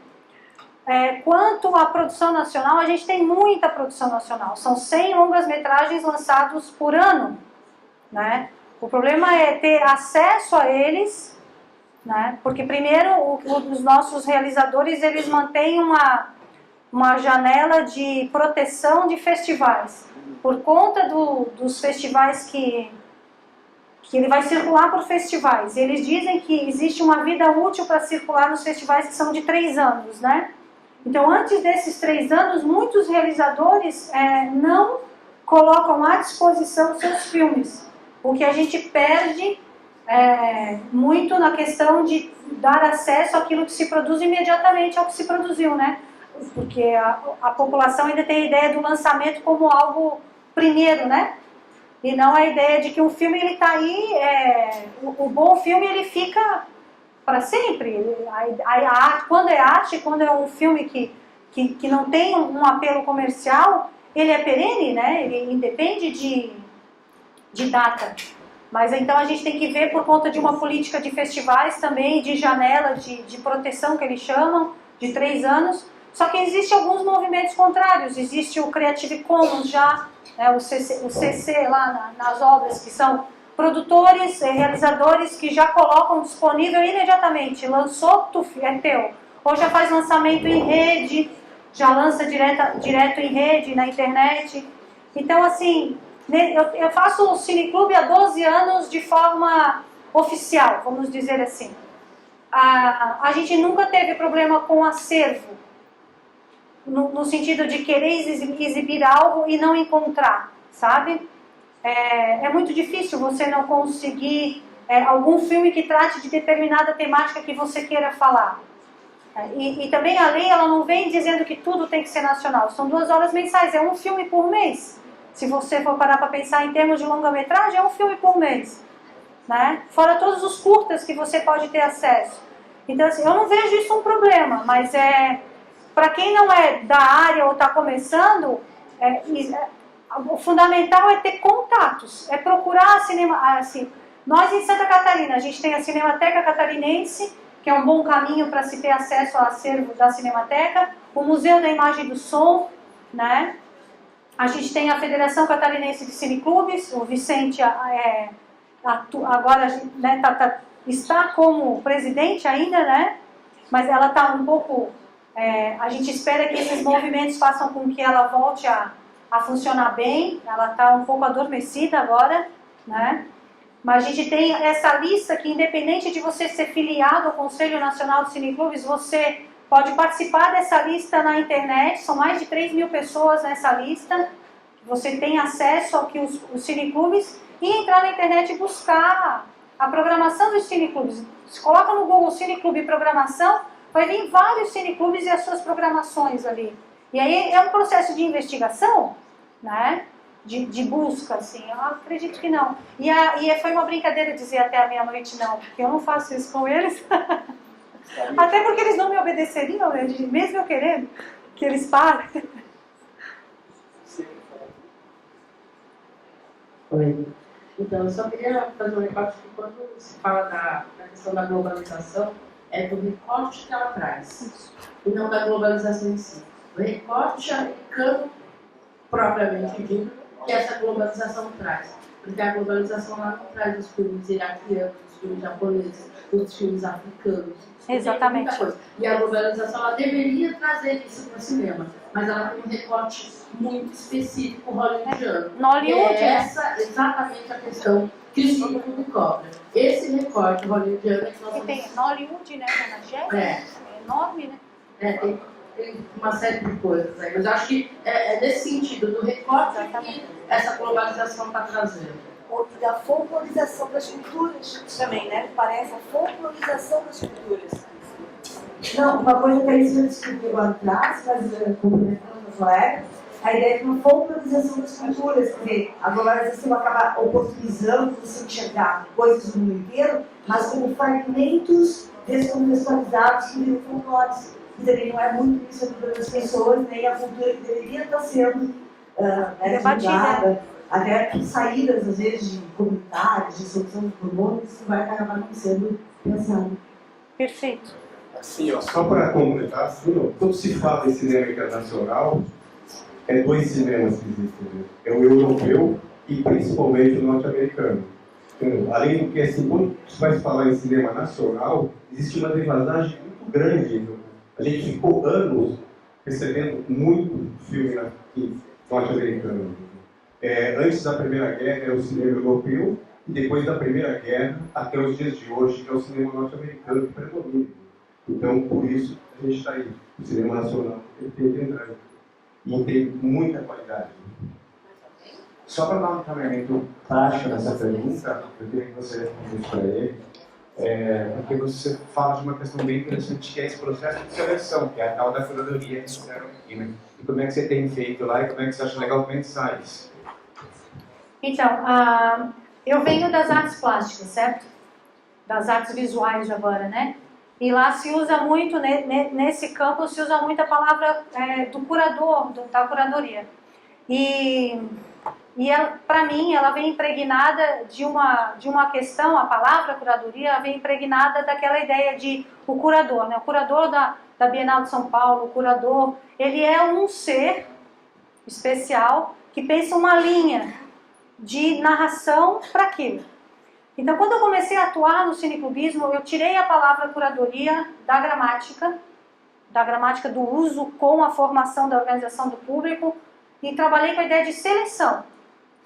Speaker 1: Quanto à produção nacional, a gente tem muita produção nacional, são 100 longas-metragens lançados por ano, né? O problema é ter acesso a eles, né? Porque primeiro os nossos realizadores eles mantêm uma janela de proteção de festivais. Por conta dos festivais que ele vai circular por festivais. Eles dizem que existe uma vida útil para circular nos festivais que são de 3 anos, né? Então, antes desses 3 anos, muitos realizadores não colocam à disposição seus filmes, o que a gente perde muito na questão de dar acesso àquilo que se produz imediatamente ao que se produziu, né? Porque a população ainda tem a ideia do lançamento como algo primeiro, né? E não a ideia de que um filme ele está aí, o bom filme ele fica para sempre. Quando é arte, quando é um filme que não tem um apelo comercial, ele é perene, né? Ele independe de data. Mas então a gente tem que ver por conta de uma política de festivais também, de janela de proteção que eles chamam, de 3 anos. Só que existem alguns movimentos contrários. Existe o Creative Commons já, o CC lá nas obras, que são produtores, realizadores que já colocam disponível imediatamente. Lançou, é teu. Ou já faz lançamento em rede, já lança direto em rede, na internet. Então, assim, eu faço o Cineclube há 12 anos de forma oficial, vamos dizer assim. A gente nunca teve problema com acervo, no sentido de querer exibir algo e não encontrar, sabe? É muito difícil você não conseguir algum filme que trate de determinada temática que você queira falar. E também a lei ela não vem dizendo que tudo tem que ser nacional. São 2 horas mensais, é um filme por mês. Se você for parar para pensar em termos de longa-metragem, é um filme por mês, né? Fora todos os curtas que você pode ter acesso. Então, assim, eu não vejo isso um problema, mas para quem não é da área ou está começando, o fundamental é ter contatos, é procurar cinema. Assim, nós em Santa Catarina, a gente tem a Cinemateca Catarinense, que é um bom caminho para se ter acesso ao acervo da Cinemateca, o Museu da Imagem e do Som, né? A gente tem a Federação Catarinense de Cineclubes, o Vicente agora, né, está como presidente ainda, né? Mas ela está um pouco... a gente espera que esses movimentos façam com que ela volte a funcionar bem. Ela está um pouco adormecida agora, né? Mas a gente tem essa lista que, independente de você ser filiado ao Conselho Nacional de Cineclubes, você pode participar dessa lista na internet. São mais de 3 mil pessoas nessa lista. Você tem acesso ao que os cineclubes e entrar na internet e buscar a programação dos cineclubes. Se coloca no Google Cineclube Programação, vai vir vários cineclubes e as suas programações ali. E aí é um processo de investigação, né? De busca, assim. Eu acredito que não. E foi uma brincadeira dizer até a meia-noite não, porque eu não faço isso com eles. Até porque eles não me obedeceriam, né? Mesmo eu querendo que eles parem.
Speaker 3: Oi. Então, eu só queria fazer um recorte que quando se fala da questão da globalização, é do recorte que ela traz, e não da globalização em si. O recorte americano, propriamente dito, que essa globalização traz. Porque a globalização lá não traz os filmes iraquianos, os filmes japoneses, os filmes africanos.
Speaker 1: Exatamente.
Speaker 3: Muita coisa. E a globalização ela deveria trazer isso para o cinema, mas ela tem um recorte muito específico hollywoodiano.
Speaker 1: No Hollywood,
Speaker 3: é essa exatamente a questão que o Cineclube cobra. Esse recorte hollywoodiano é que nós
Speaker 1: E tem no Hollywood, né, na Nigéria, é enorme, né?
Speaker 3: Tem uma série de coisas aí, mas eu acho que é nesse sentido, do recorte que essa globalização está trazendo.
Speaker 6: E da folclorização das culturas também, né? Parece a folclorização das culturas.
Speaker 7: Não, uma coisa que a gente discutiu lá atrás, mas complementando o colega, a ideia de uma folclorização das culturas, porque a globalização acaba oportunizando você enxergar coisas do mundo inteiro, mas como fragmentos descontextualizados que viram folclores. E também não é muito isso a vida das pessoas, nem a cultura que deveria estar sendo divulgada. Até saídas, às vezes, de comunitários, de solução de problemas, isso vai acabar não sendo pensado.
Speaker 1: Perfeito.
Speaker 8: Assim, ó, só para completar, assim, quando se fala em cinema internacional, é 2 cinemas que existem, né? É o europeu e principalmente o norte-americano. Além do que, assim, quando se vai falar em cinema nacional, existe uma defasagem muito grande. A gente ficou anos recebendo muito filme norte-americano. Antes da Primeira Guerra era o cinema europeu, e depois da Primeira Guerra, até os dias de hoje, é o cinema norte-americano que predomina. Então, por isso, a gente está aí. O cinema nacional ele tem que entrar. E tem muita qualidade.
Speaker 9: Só para dar um encaminhamento prático nessa pergunta, eu queria que você respondesse para ele, porque você fala de uma questão bem interessante, que é esse processo de seleção, que é a tal da curadoria que fizeram aqui, né? E como é que você tem feito lá e como é que você acha legal pensar isso?
Speaker 1: Então, eu venho das artes plásticas, certo? Das artes visuais agora, né? E lá se usa muito, nesse campo, se usa muito a palavra do curador, da curadoria. E para mim, ela vem impregnada de uma questão, a palavra curadoria, ela vem impregnada daquela ideia de o curador, né? O curador da Bienal de São Paulo, o curador, ele é um ser especial que pensa uma linha de narração para aquilo. Então, quando eu comecei a atuar no cineclubismo, eu tirei a palavra curadoria da gramática do uso com a formação da organização do público e trabalhei com a ideia de seleção.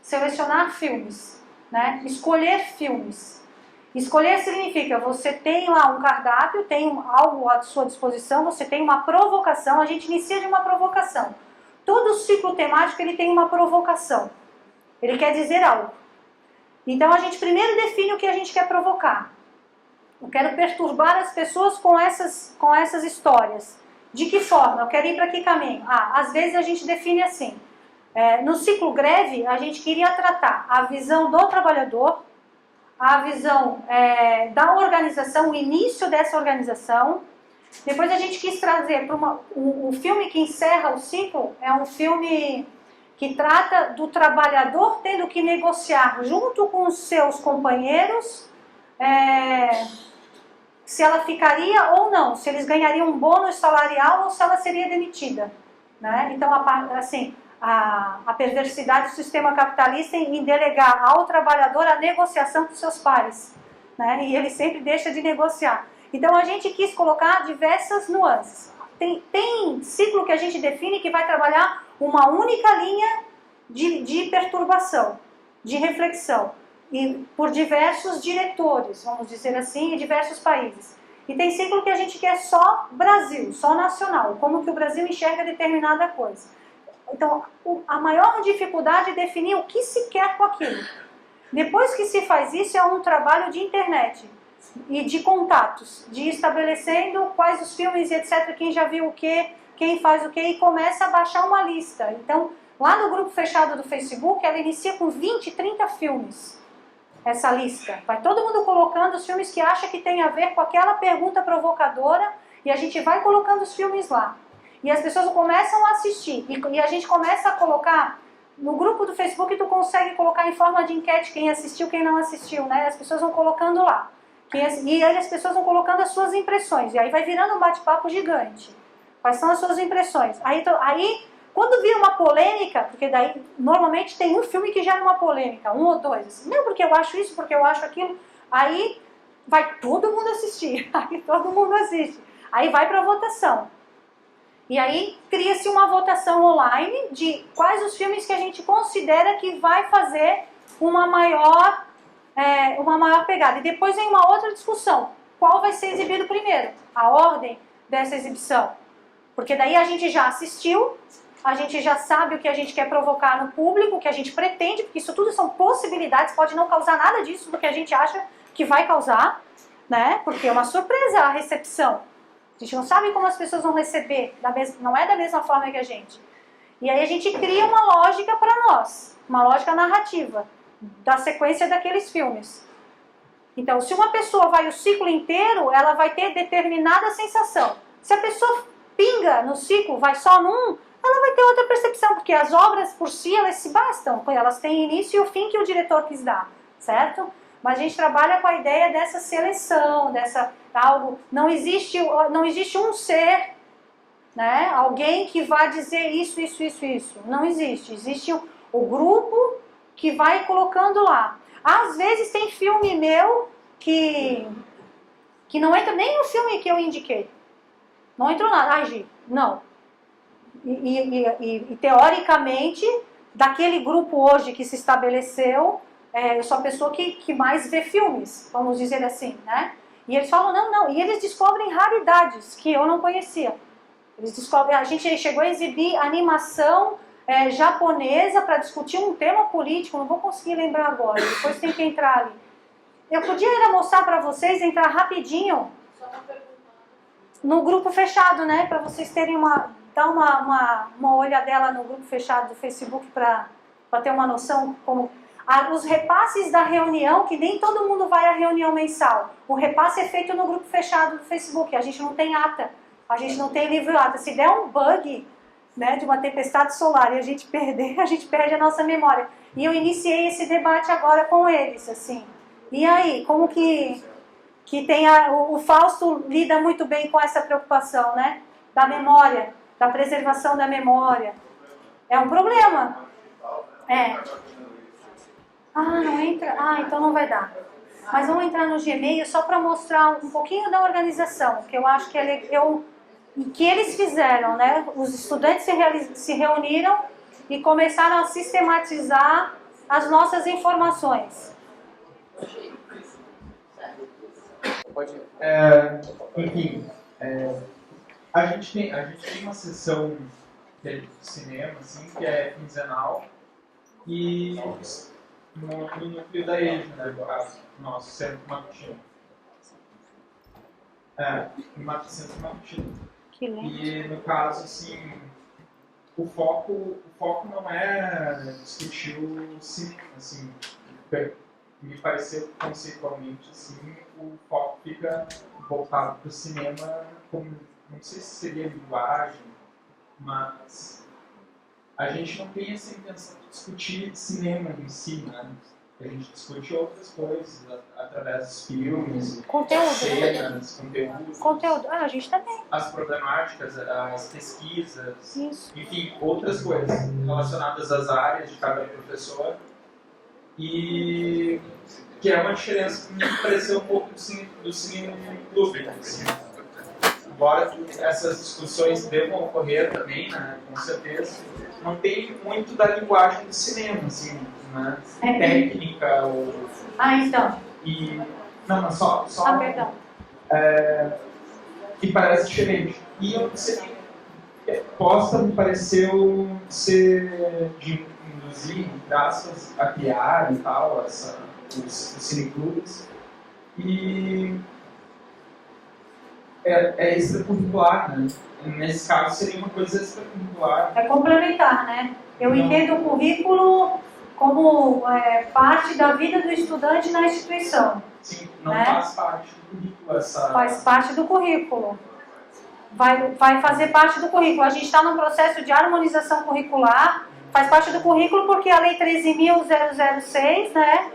Speaker 1: Selecionar filmes, né? Escolher filmes. Escolher significa, você tem lá um cardápio, tem algo à sua disposição, você tem uma provocação, a gente inicia de uma provocação. Todo ciclo temático ele tem uma provocação. Ele quer dizer algo. Então a gente primeiro define o que a gente quer provocar. Eu quero perturbar as pessoas com essas histórias. De que forma? Eu quero ir para que caminho? Às vezes a gente define assim. No ciclo greve, a gente queria tratar a visão do trabalhador, a visão da organização, o início dessa organização. Depois a gente quis trazer para o filme que encerra o ciclo, é um filme que trata do trabalhador tendo que negociar junto com os seus companheiros se ela ficaria ou não, se eles ganhariam um bônus salarial ou se ela seria demitida, né? Então, assim, a perversidade do sistema capitalista em delegar ao trabalhador a negociação com seus pares, né? E ele sempre deixa de negociar. Então, a gente quis colocar diversas nuances. Tem ciclo que a gente define que vai trabalhar uma única linha de perturbação, de reflexão, e por diversos diretores, vamos dizer assim, em diversos países. E tem ciclo que a gente quer só Brasil, só nacional, como que o Brasil enxerga determinada coisa. Então, a maior dificuldade é definir o que se quer com aquilo. Depois que se faz isso, é um trabalho de internet e de contatos, de estabelecendo quais os filmes e etc, quem já viu o que, quem faz o que, e começa a baixar uma lista. Então, lá no grupo fechado do Facebook, ela inicia com 20, 30 filmes, essa lista. Vai todo mundo colocando os filmes que acha que tem a ver com aquela pergunta provocadora, e a gente vai colocando os filmes lá. E as pessoas começam a assistir, e a gente começa a colocar, no grupo do Facebook tu consegue colocar em forma de enquete quem assistiu, quem não assistiu, né? As pessoas vão colocando lá. E aí as pessoas vão colocando as suas impressões, e aí vai virando um bate-papo gigante. Quais são as suas impressões? Aí quando vira uma polêmica, porque daí normalmente tem um filme que gera uma polêmica, um ou dois. Assim, não, porque eu acho isso, porque eu acho aquilo. Aí vai todo mundo assistir, aí todo mundo assiste. Aí vai para a votação. E aí cria-se uma votação online de quais os filmes que a gente considera que vai fazer uma maior pegada. E depois vem uma outra discussão. Qual vai ser exibido primeiro? A ordem dessa exibição. Porque daí a gente já assistiu, a gente já sabe o que a gente quer provocar no público, o que a gente pretende, porque isso tudo são possibilidades, pode não causar nada disso do que a gente acha que vai causar, né? Porque é uma surpresa a recepção. A gente não sabe como as pessoas vão receber, não é da mesma forma que a gente. E aí a gente cria uma lógica para nós, uma lógica narrativa da sequência daqueles filmes. Então, se uma pessoa vai o ciclo inteiro, ela vai ter determinada sensação. Se a pessoa pinga no ciclo, vai só num, ela vai ter outra percepção, porque as obras por si, elas se bastam, elas têm início e o fim que o diretor quis dar, certo? Mas a gente trabalha com a ideia dessa seleção, não existe um ser, né? Alguém que vai dizer isso. Não existe. Existe o grupo que vai colocando lá. Às vezes tem filme meu que não entra nem no filme que eu indiquei. Não entrou nada. Gi, não. E teoricamente, daquele grupo hoje que se estabeleceu, eu sou a pessoa que mais vê filmes, vamos dizer assim, né? E eles falam, não, e eles descobrem raridades que eu não conhecia. Eles descobrem, a gente chegou a exibir animação japonesa para discutir um tema político, não vou conseguir lembrar agora, depois tem que entrar ali. Eu podia mostrar para vocês, entrar rapidinho no grupo fechado, né? Para vocês terem dar uma olhadela no grupo fechado do Facebook para ter uma noção como... os repasses da reunião, que nem todo mundo vai à reunião mensal. O repasse é feito no grupo fechado do Facebook. A gente não tem ata, a gente não tem livro ata. Se der um bug, né, de uma tempestade solar e a gente perder, a gente perde a nossa memória. E eu iniciei esse debate agora com eles, assim. E aí, como que tem o Fausto lida muito bem com essa preocupação, né? Da memória, da preservação da memória. É um problema. Não entra? Então não vai dar. Mas vamos entrar no Gmail só para mostrar um pouquinho da organização, que eu acho que que eles fizeram, né? Os estudantes se reuniram e começaram a sistematizar as nossas informações.
Speaker 10: Enfim, a gente tem uma sessão de cinema, assim, que é quinzenal, e no núcleo da EJA, né, nosso centro matutino. No centro matutino. E no caso, assim, o foco não é discutir o cinema, assim, me pareceu conceitualmente, assim, o foco fica voltado para o cinema, como, não sei se seria linguagem, mas a gente não tem essa intenção de discutir cinema em si, né? A gente discute outras coisas através dos filmes, cenas,
Speaker 1: conteúdo. A gente também.
Speaker 10: As problemáticas, as pesquisas,
Speaker 1: isso.
Speaker 10: Enfim, outras coisas relacionadas às áreas de cada professor. E que é uma diferença que me pareceu um pouco do cinema clube. Assim. Embora essas discussões devam ocorrer também, né, com certeza, não tem muito da linguagem do cinema, assim, né, técnica ou...
Speaker 1: então.
Speaker 10: E... Não, mas só
Speaker 1: perdão.
Speaker 10: Que parece diferente. E eu posta me pareceu ser de induzir, graças a criar e tal, os cineclubes. E é extracurricular, né? Nesse caso seria uma coisa extracurricular.
Speaker 1: É complementar, né? Eu entendo o currículo como parte da vida do estudante na instituição.
Speaker 10: Sim, não faz parte do currículo essa...
Speaker 1: Faz parte do currículo. Vai fazer parte do currículo. A gente está num processo de harmonização curricular, faz parte do currículo porque a Lei 13.006, né,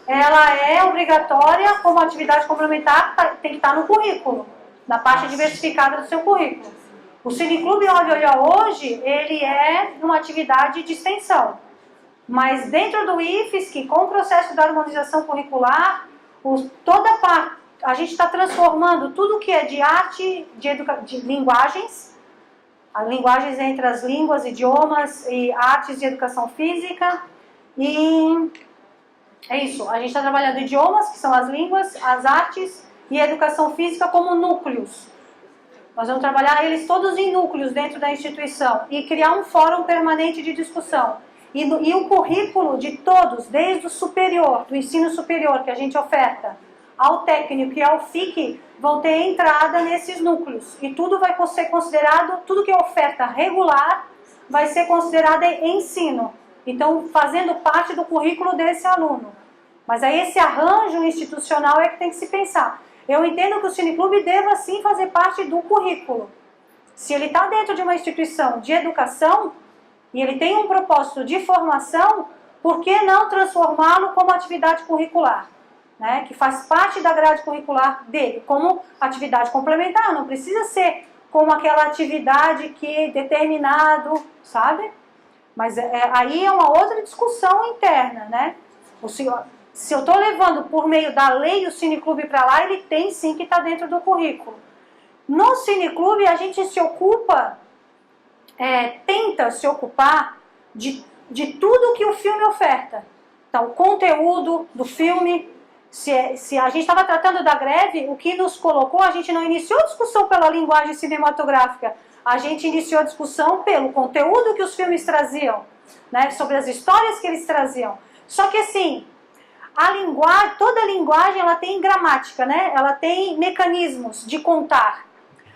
Speaker 1: ela é obrigatória como atividade complementar, tem que estar no currículo, na parte diversificada do seu currículo. O Cineclube Olha hoje, ele é uma atividade de extensão, mas dentro do IFSC, com o processo da harmonização curricular, a gente está transformando tudo que é de arte, de linguagens, linguagens entre as línguas, idiomas e artes de educação física. E é isso, a gente está trabalhando idiomas, que são as línguas, as artes e a educação física como núcleos. Nós vamos trabalhar eles todos em núcleos dentro da instituição e criar um fórum permanente de discussão. E o currículo de todos, desde o superior, do ensino superior que a gente oferta, ao técnico e ao FIC, vão ter entrada nesses núcleos. E tudo vai ser considerado, tudo que é oferta regular, vai ser considerado ensino. Então, fazendo parte do currículo desse aluno. Mas aí esse arranjo institucional é que tem que se pensar. Eu entendo que o Cineclube deva sim fazer parte do currículo. Se ele está dentro de uma instituição de educação, e ele tem um propósito de formação, por que não transformá-lo como atividade curricular? Né, que faz parte da grade curricular dele, como atividade complementar, não precisa ser como aquela atividade que determinado, sabe? Mas aí é uma outra discussão interna, né? Se eu estou levando por meio da lei o Cineclube para lá, ele tem sim que estar dentro do currículo. No Cineclube a gente se ocupa tenta se ocupar de tudo que o filme oferta. Então, o conteúdo do filme, se a gente estava tratando da greve, o que nos colocou, a gente não iniciou a discussão pela linguagem cinematográfica, a gente iniciou a discussão pelo conteúdo que os filmes traziam, né, sobre as histórias que eles traziam. Só que assim, toda linguagem ela tem gramática, né? Ela tem mecanismos de contar.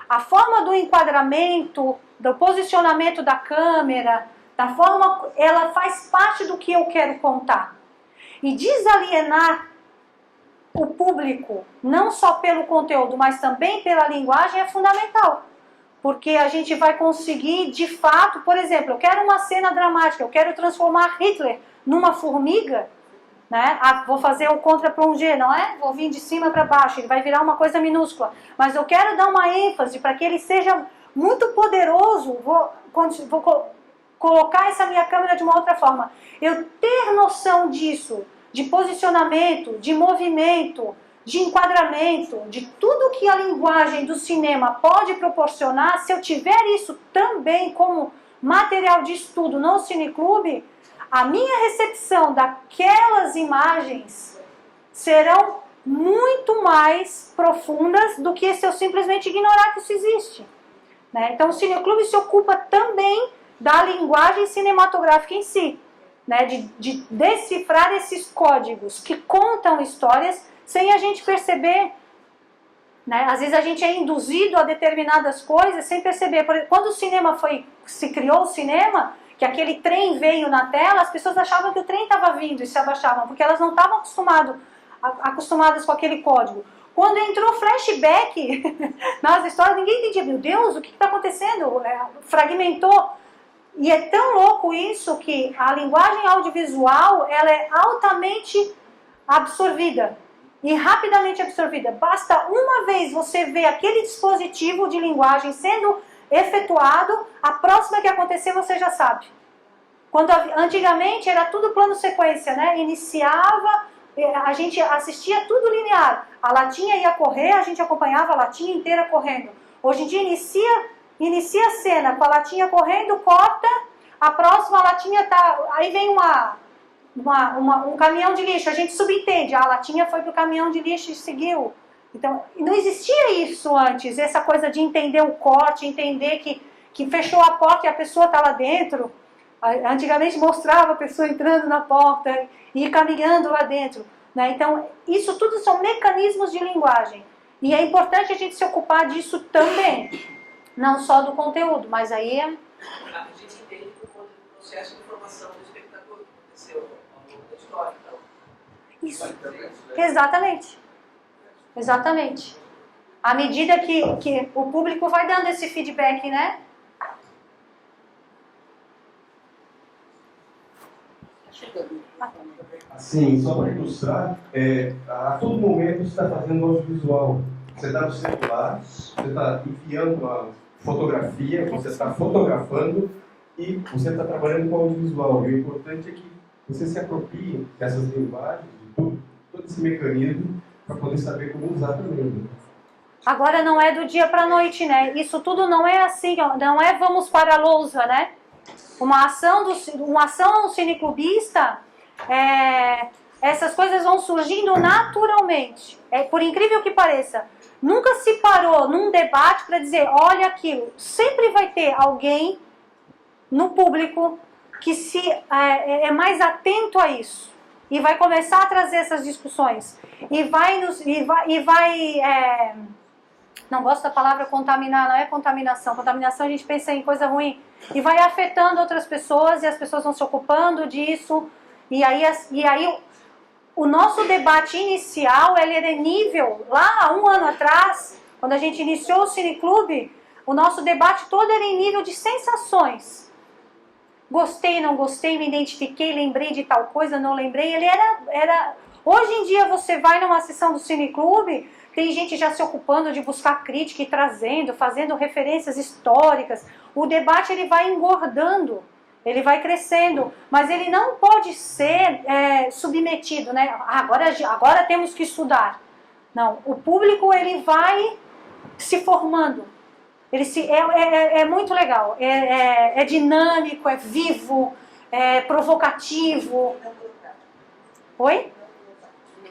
Speaker 1: A forma do enquadramento, do posicionamento da câmera, da forma, ela faz parte do que eu quero contar. E desalienar o público, não só pelo conteúdo, mas também pela linguagem, é fundamental. Porque a gente vai conseguir, de fato, por exemplo, eu quero uma cena dramática, eu quero transformar Hitler numa formiga, né? Vou fazer o contra-plongé, não é? Vou vir de cima para baixo, ele vai virar uma coisa minúscula. Mas eu quero dar uma ênfase para que ele seja muito poderoso. Vou colocar essa minha câmera de uma outra forma. Eu ter noção disso, de posicionamento, de movimento, de enquadramento, de tudo que a linguagem do cinema pode proporcionar, se eu tiver isso também como material de estudo no cineclube, a minha recepção daquelas imagens serão muito mais profundas do que se eu simplesmente ignorar que isso existe, né? Então o cineclube se ocupa também da linguagem cinematográfica em si, né? De decifrar esses códigos que contam histórias sem a gente perceber, né? Às vezes a gente é induzido a determinadas coisas sem perceber. Por exemplo, quando o cinema se criou o cinema, que aquele trem veio na tela, as pessoas achavam que o trem estava vindo e se abaixavam, porque elas não estavam acostumadas com aquele código. Quando entrou flashback nas histórias, ninguém entendia, meu Deus, o que está acontecendo? Fragmentou. E é tão louco isso que a linguagem audiovisual ela é altamente absorvida e rapidamente absorvida. Basta uma vez você ver aquele dispositivo de linguagem sendo efetuado, a próxima que acontecer você já sabe. Quando antigamente era tudo plano sequência, né? Iniciava, a gente assistia tudo linear. A latinha ia correr, a gente acompanhava a latinha inteira correndo. Hoje em dia inicia a cena com a latinha correndo, corta, a próxima latinha tá, aí vem um caminhão de lixo, a gente subentende, a latinha foi pro caminhão de lixo e seguiu. Então, não existia isso antes, essa coisa de entender o corte, entender que fechou a porta e a pessoa está lá dentro. Antigamente mostrava a pessoa entrando na porta e caminhando lá dentro, né? Então, isso tudo são mecanismos de linguagem. E é importante a gente se ocupar disso também. Não só do conteúdo, mas aí é...
Speaker 5: A gente entende por conta do processo de formação do espectador que aconteceu ao longo da história. Então.
Speaker 1: Isso. Exatamente. Exatamente. À medida que o público vai dando esse feedback, né?
Speaker 8: Assim, só para ilustrar, a todo momento você está fazendo audiovisual. Você está no celular, você está enviando uma fotografia, você está fotografando e você está trabalhando com audiovisual. E o importante é que você se aproprie dessas linguagens, de todo esse mecanismo, para poder saber como usar também.
Speaker 1: Agora não é do dia para a noite, né? Isso tudo não é assim, não é vamos para a lousa, né? Uma ação cineclubista, essas coisas vão surgindo naturalmente. Por incrível que pareça, nunca se parou num debate para dizer, olha aquilo. Sempre vai ter alguém no público que é mais atento a isso. E vai começar a trazer essas discussões. Não gosto da palavra contaminar, não é contaminação. Contaminação a gente pensa em coisa ruim. E vai afetando outras pessoas e as pessoas vão se ocupando disso. E aí o nosso debate inicial, ele era nível, lá há um ano atrás, quando a gente iniciou o cineclube, o nosso debate todo era em nível de sensações. Gostei, não gostei, me identifiquei, lembrei de tal coisa, não lembrei. Ele era... Hoje em dia você vai numa sessão do cineclube, tem gente já se ocupando de buscar crítica e trazendo, fazendo referências históricas. O debate ele vai engordando, ele vai crescendo, mas ele não pode ser submetido, né? Agora temos que estudar. Não, o público ele vai se formando. É muito legal, é dinâmico, é vivo, é provocativo. Oi?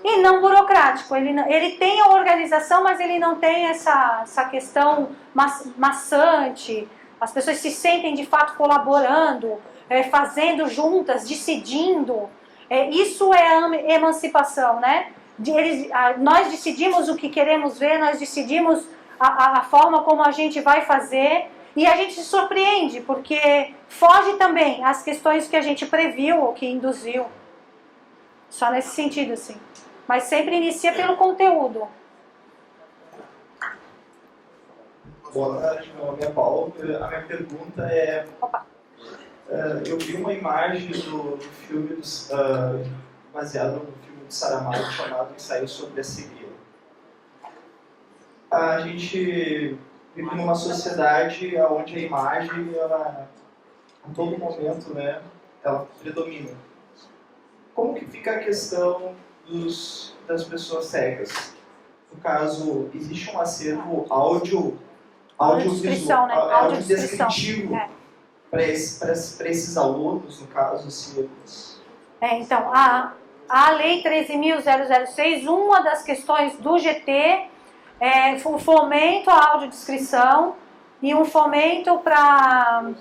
Speaker 1: E não burocrático. Ele tem a organização, mas ele não tem essa questão maçante. As pessoas se sentem de fato colaborando, fazendo juntas, decidindo. Isso é a emancipação, né? Nós decidimos o que queremos ver, nós decidimos a forma como a gente vai fazer, e a gente se surpreende, porque foge também às questões que a gente previu ou que induziu. Só nesse sentido, assim. Mas sempre inicia pelo conteúdo.
Speaker 11: Boa tarde, meu nome é Paulo. A minha pergunta é... eu vi uma imagem do filme, baseado no filme do Saramago, chamado Que Saiu Sobre a Cegueira. A gente vive numa sociedade onde a imagem, ela, em todo momento, né, ela predomina. Como que fica a questão das pessoas cegas? No caso, existe um acervo
Speaker 1: Audiodescrição, né?
Speaker 11: audiodescritivo para esses alunos, no caso, cegos?
Speaker 1: Então, a Lei 13.006, uma das questões do GT é o fomento à audiodescrição e um fomento para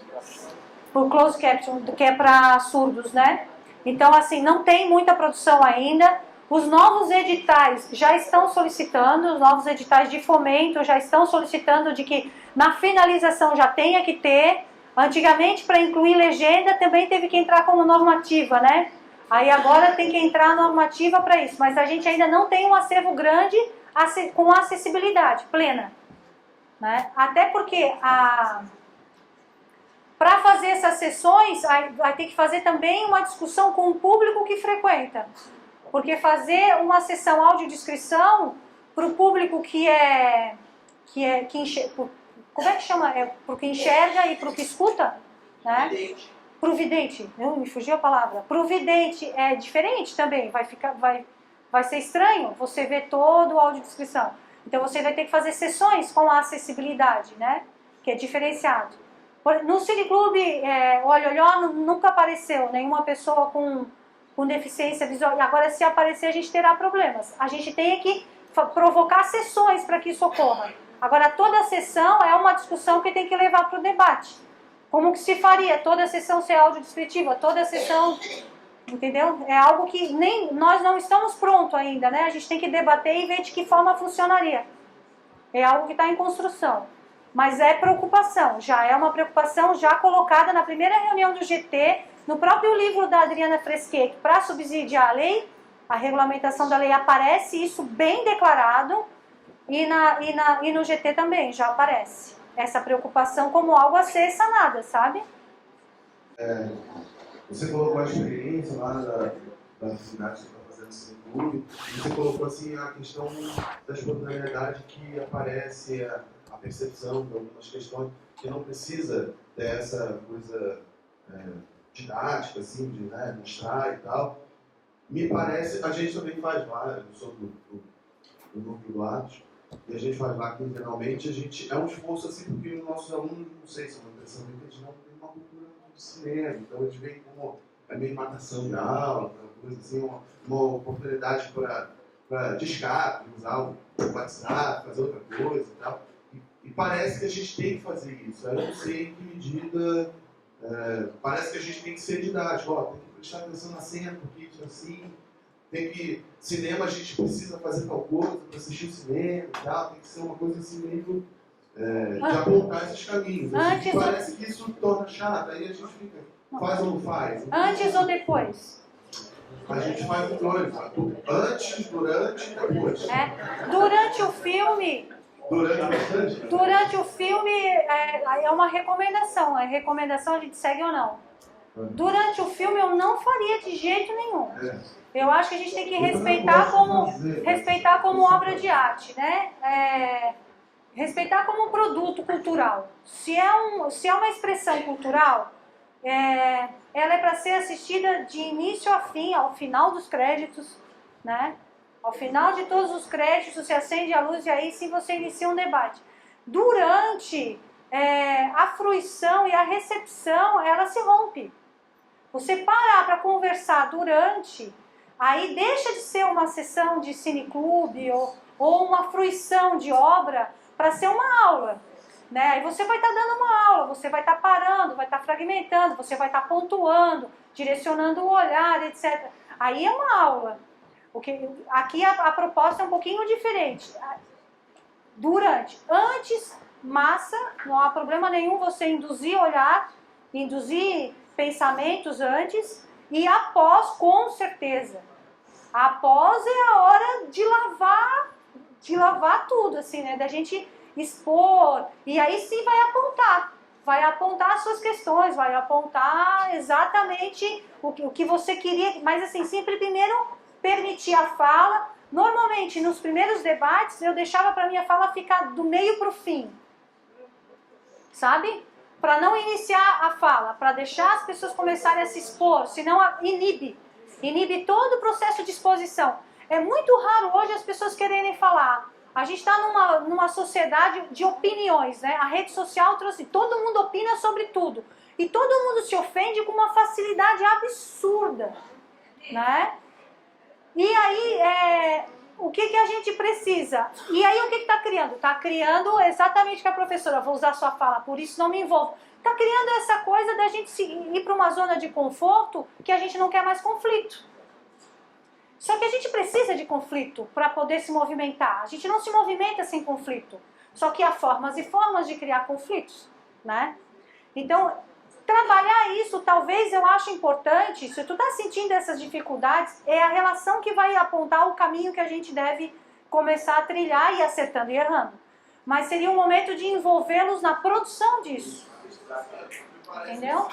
Speaker 1: o closed caption, que é para surdos, né? Então, assim, não tem muita produção ainda. Os novos editais já estão solicitando, os novos editais de fomento já estão solicitando de que na finalização já tenha que ter. Antigamente, para incluir legenda, também teve que entrar como normativa, né? Aí agora tem que entrar a normativa para isso. Mas a gente ainda não tem um acervo grande com acessibilidade plena, né? Até porque para fazer essas sessões, vai ter que fazer também uma discussão com o público que frequenta. Porque fazer uma sessão audiodescrição para o público como é que chama? Para o que enxerga e para o que escuta, né? Para o vidente. Me fugiu a palavra. Para o vidente é diferente também. Vai ser estranho você ver todo o audiodescrição. Então você vai ter que fazer sessões com a acessibilidade, né? Que é diferenciado. No Cineclube, Olho nunca apareceu nenhuma pessoa com deficiência visual. E agora, se aparecer, a gente terá problemas. A gente tem que provocar sessões para que isso ocorra. Agora, toda sessão é uma discussão que tem que levar para o debate. Como que se faria toda sessão ser audiodescritiva? Toda sessão... Entendeu? É algo que nem nós não estamos prontos ainda, né? A gente tem que debater e ver de que forma funcionaria. É algo que está em construção. Mas é preocupação, já é uma preocupação já colocada na primeira reunião do GT, no próprio livro da Adriana Fresquet, para subsidiar a lei, a regulamentação da lei aparece isso bem declarado, e no GT também já aparece essa preocupação como algo a ser sanada, sabe?
Speaker 8: Você colocou a experiência lá da atividade que você está fazendo no clube, e você colocou assim a questão da espontaneidade que aparece, a percepção de algumas questões, que não precisa dessa coisa didática, assim, de mostrar e tal. Me parece, a gente também faz lá, eu sou do núcleo do Atos, e a gente faz lá quinzenalmente, é um esforço assim, porque os nossos alunos, não sei se é uma impressão, eles não têm uma cultura de cinema, então eles veem como meio matação de aula, coisa assim, uma oportunidade para de escape, usar o WhatsApp, fazer outra coisa e tal. E parece que a gente tem que fazer isso. Eu não sei em que medida. Parece que a gente tem que ser didático. Tem que prestar atenção na cena, porque isso é assim. Cinema a gente precisa fazer tal coisa para assistir o cinema e tal. Tem que ser uma coisa assim meio. De apontar esses caminhos. Assim, parece que isso torna chato. Aí a gente fica. Faz ou não faz?
Speaker 1: Antes ou depois?
Speaker 8: A gente faz os dois. Antes, durante e depois.
Speaker 1: Durante o filme. Durante o filme é uma recomendação. A recomendação a gente segue ou não. Durante o filme eu não faria de jeito nenhum. Eu acho que a gente tem que respeitar como obra de arte, né? Respeitar como um produto cultural. Se é uma expressão cultural, ela é para ser assistida de início a fim, ao final dos créditos, né? Ao final de todos os créditos, você acende a luz e aí sim você inicia um debate. Durante, a fruição e a recepção, ela se rompe. Você parar para conversar durante, aí deixa de ser uma sessão de cineclube ou uma fruição de obra para ser uma aula. Né? Aí você vai estar dando uma aula, você vai estar parando, vai estar fragmentando, você vai estar pontuando, direcionando o olhar, etc. Aí é uma aula. Aqui a proposta é um pouquinho diferente. Durante, antes, massa, não há problema nenhum você induzir olhar, induzir pensamentos antes, e após, com certeza. Após é a hora de lavar tudo, assim, né? Da gente expor, e aí sim vai apontar as suas questões, vai apontar exatamente o que você queria, mas assim, sempre primeiro permitir a fala. Normalmente, nos primeiros debates, eu deixava para minha fala ficar do meio para o fim, sabe? Para não iniciar a fala, para deixar as pessoas começarem a se expor, senão inibe todo o processo de exposição. É muito raro hoje as pessoas quererem falar. A gente está numa sociedade de opiniões, né? A rede social trouxe, todo mundo opina sobre tudo. E todo mundo se ofende com uma facilidade absurda, né? E aí, o que a gente precisa? E aí, o que está criando? Está criando exatamente o que a professora, vou usar sua fala, por isso não me envolvo. Está criando essa coisa da gente ir para uma zona de conforto que a gente não quer mais conflito. Só que a gente precisa de conflito para poder se movimentar. A gente não se movimenta sem conflito. Só que há formas e formas de criar conflitos, né? Então, trabalhar isso, talvez eu acho importante, se tu está sentindo essas dificuldades, é a relação que vai apontar o caminho que a gente deve começar a trilhar, e acertando e errando. Mas seria um momento de envolvê-los na produção disso. Entendeu?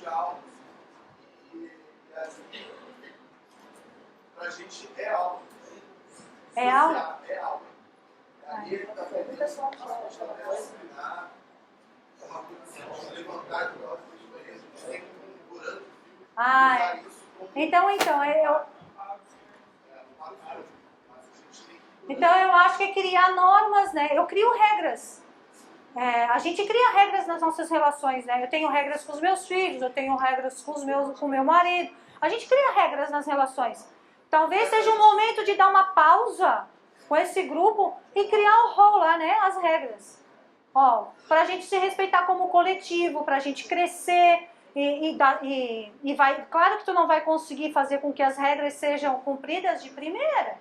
Speaker 12: Aula e pra gente é aula.
Speaker 1: É aula?
Speaker 12: É aula. Aí o pessoal levantar
Speaker 1: então eu acho que é criar normas, né? Eu crio regras. A gente cria regras nas nossas relações, né? Eu tenho regras com os meus filhos, eu tenho regras com o meu marido. A gente cria regras nas relações. Talvez seja um momento de dar uma pausa com esse grupo e criar o rol lá, né? As regras. Para a gente se respeitar como coletivo, para a gente crescer e vai. Claro que tu não vai conseguir fazer com que as regras sejam cumpridas de primeira,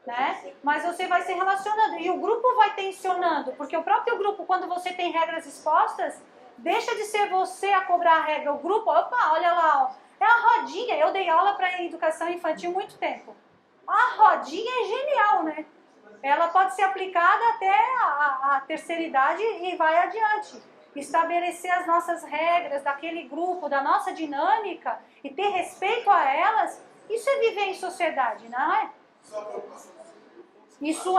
Speaker 1: né? Mas você vai se relacionando e o grupo vai tensionando, porque o próprio grupo, quando você tem regras expostas, deixa de ser você a cobrar a regra. O grupo, opa, olha lá, é a rodinha. Eu dei aula para educação infantil muito tempo. A rodinha é genial, né? Ela pode ser aplicada até a terceira idade e vai adiante. Estabelecer as nossas regras daquele grupo, da nossa dinâmica e ter respeito a elas, isso é viver em sociedade, não é? Isso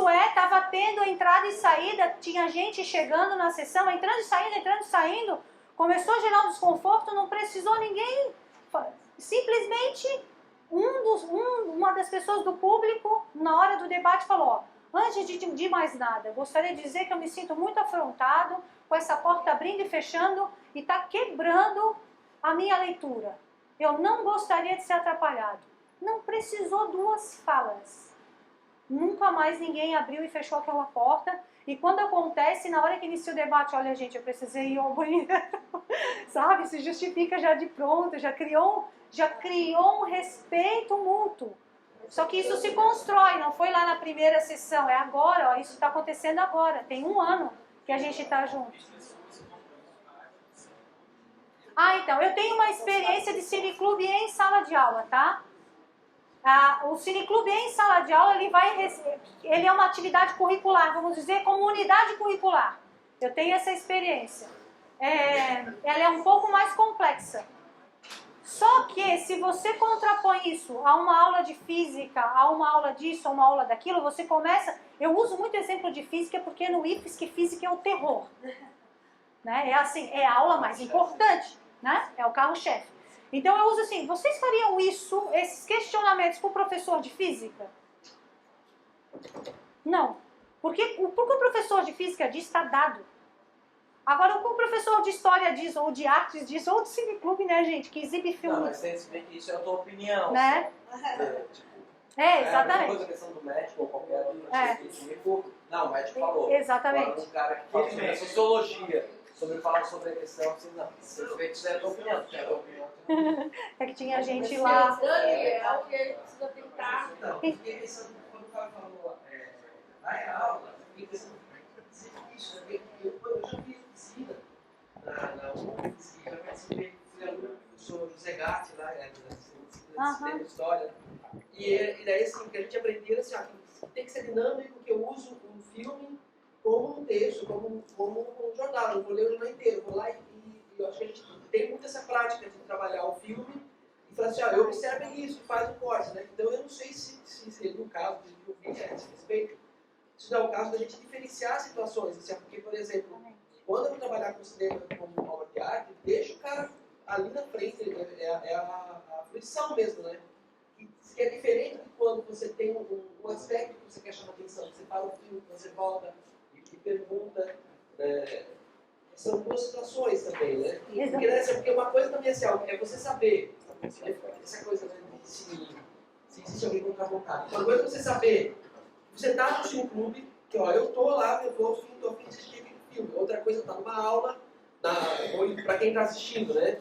Speaker 1: estava tendo entrada e saída, tinha gente chegando na sessão, entrando e saindo, começou a gerar um desconforto, não precisou ninguém, simplesmente uma das pessoas do público, na hora do debate, falou, antes de mais nada, gostaria de dizer que eu me sinto muito afrontado com essa porta abrindo e fechando e está quebrando a minha leitura. Eu não gostaria de ser atrapalhado. Não precisou duas falas. Nunca mais ninguém abriu e fechou aquela porta. E quando acontece, na hora que inicia o debate, olha gente, eu precisei ir ao banheiro. Sabe? Se justifica já de pronto, já criou um respeito mútuo. Só que isso se constrói, não foi lá na primeira sessão, é agora, isso está acontecendo agora. Tem 1 ano que a gente está junto. Então, eu tenho uma experiência de cineclube em sala de aula, tá? O cineclube em sala de aula, ele é uma atividade curricular, vamos dizer, como unidade curricular. Eu tenho essa experiência. Ela é um pouco mais complexa. Só que, se você contrapõe isso a uma aula de física, a uma aula disso, a uma aula daquilo, você começa... Eu uso muito exemplo de física, porque no IFES que física é o terror. Né? É a aula mais importante, né? É o carro-chefe. Então eu uso assim, vocês fariam isso, esses questionamentos com o professor de física? Não. Porque o professor de física diz, está dado. Agora, o que o professor de história diz, ou de artes diz, ou de cineclube, né, gente, que exibe filme.
Speaker 2: Não, mas tem que ver que isso é a tua opinião.
Speaker 1: Né? Exatamente.
Speaker 2: É a mesma coisa a questão do médico ou qualquer outro científico. Não, o médico falou.
Speaker 1: Exatamente.
Speaker 2: Agora, um cara que fala sobre a sociologia, fala sobre a questão, assim, não, isso é a tua opinião, é a tua opinião.
Speaker 1: É que tinha gente lá.
Speaker 3: É o que a gente precisa tentar.
Speaker 5: Então, fiquei pensando, quando o cara falou na aula, fiquei pensando, isso, eu já fiz piscina na UFSC, já participei, fui aluno do professor José Gatti, lá, da história. E daí, assim, que a gente aprendia, assim, tem que ser dinâmico, que eu uso um filme como um texto, como um jornal. Eu vou ler o jornal inteiro, vou lá e eu acho que a gente tem muito essa prática de trabalhar o filme e falar assim, eu observo isso, faz um corte, né? Então eu não sei se seria o caso de ouvir a esse respeito, se não é o caso da gente diferenciar situações, assim, porque, por exemplo, quando eu vou trabalhar com cinema como obra de arte, deixa o cara ali na frente, é a fruição mesmo, né? Que é diferente de quando você tem um aspecto que você quer chamar atenção, você para o filme, você volta e pergunta, são duas situações também, né? Porque uma coisa também é você saber, essa coisa, né, se existe alguém contrabocado. Uma coisa é você saber, você está no cineclube, que ó, eu estou lá, eu estou a fim de assistir aquele filme. Outra coisa está numa aula, para quem está assistindo, né?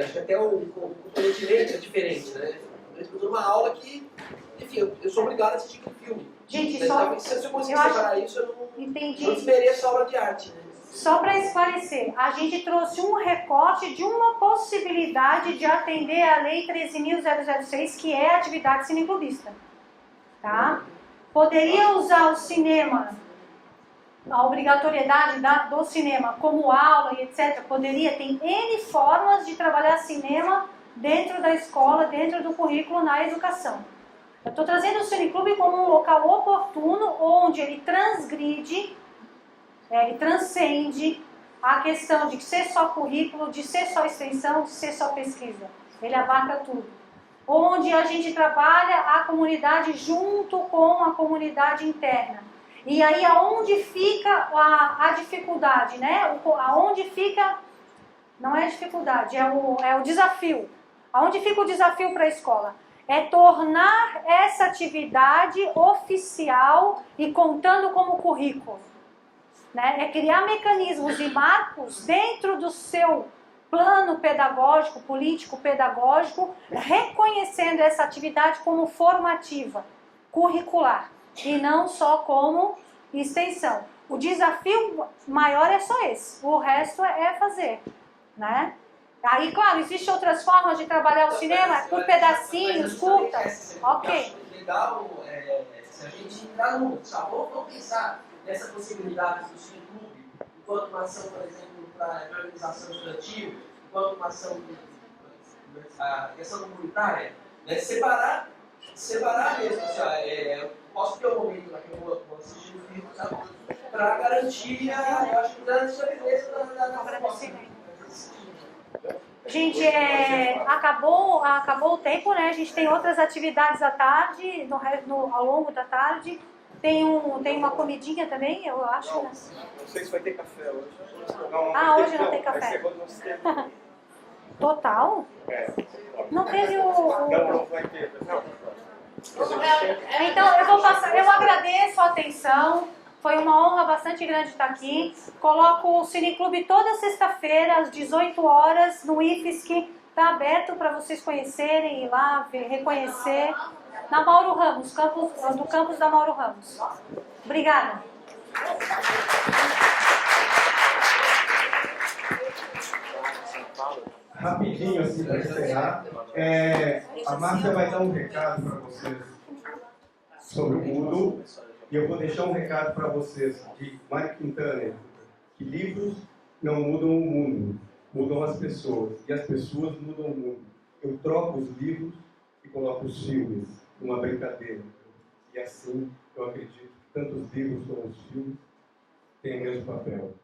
Speaker 5: Acho que até o componente é diferente, né? Eu estou numa aula que, enfim, eu sou obrigado a assistir aquele filme.
Speaker 1: Gente,
Speaker 5: se eu conseguir separar isso, eu não desmereço a obra de arte, né?
Speaker 1: Só para esclarecer, a gente trouxe um recorte de uma possibilidade de atender a Lei 13.006, que é a atividade cineclubista. Tá? Poderia usar o cinema, a obrigatoriedade do cinema como aula e etc. Poderia, tem N formas de trabalhar cinema dentro da escola, dentro do currículo na educação. Eu estou trazendo o cineclube como um local oportuno, onde ele transgride, ele transcende a questão de ser só currículo, de ser só extensão, de ser só pesquisa. Ele abarca tudo. Onde a gente trabalha a comunidade junto com a comunidade interna. E aí aonde fica a dificuldade, né? Aonde fica, não é a dificuldade, é o desafio. Aonde fica o desafio para a escola? É tornar essa atividade oficial e contando como currículo. Né? É criar mecanismos e marcos dentro do seu plano pedagógico, político-pedagógico, reconhecendo essa atividade como formativa, curricular, e não só como extensão. O desafio maior é só esse, o resto é fazer. Né? Aí, claro, existem outras formas de trabalhar o cinema, por pedacinhos, curtas. Ok.
Speaker 5: Legal, se a gente entrar no vamos pensar nessa possibilidade do cineclube, enquanto uma ação, por exemplo, para organização estudantil, enquanto uma ação a questão comunitária, né? Separar mesmo, posso ter um momento lá que eu vou assistir o filme, para garantir, eu acho que a sobrevivência da proposta.
Speaker 1: Gente, acabou o tempo, né? A gente tem outras atividades à tarde, ao longo da tarde. Tem uma comidinha também, eu acho.
Speaker 12: Não sei se vai ter café hoje.
Speaker 1: Hoje não tem café. Total? Não teve
Speaker 12: Não vai ter.
Speaker 1: Então, eu agradeço a atenção. Foi uma honra bastante grande estar aqui. Coloco o Cineclube toda sexta-feira, às 18 horas, no IFSC. Está aberto para vocês conhecerem, ir lá, reconhecer. Na Mauro Ramos, do campus da Mauro Ramos. Obrigada.
Speaker 8: Rapidinho, assim, para encerrar, a Márcia vai dar um recado para vocês sobre o Moodle, e eu vou deixar um recado para vocês de Mike Quintana, que livros não mudam o mundo, mudam as pessoas, e as pessoas mudam o mundo. Eu troco os livros e coloco os filmes numa brincadeira, e assim eu acredito que tanto os livros como os filmes têm o mesmo papel.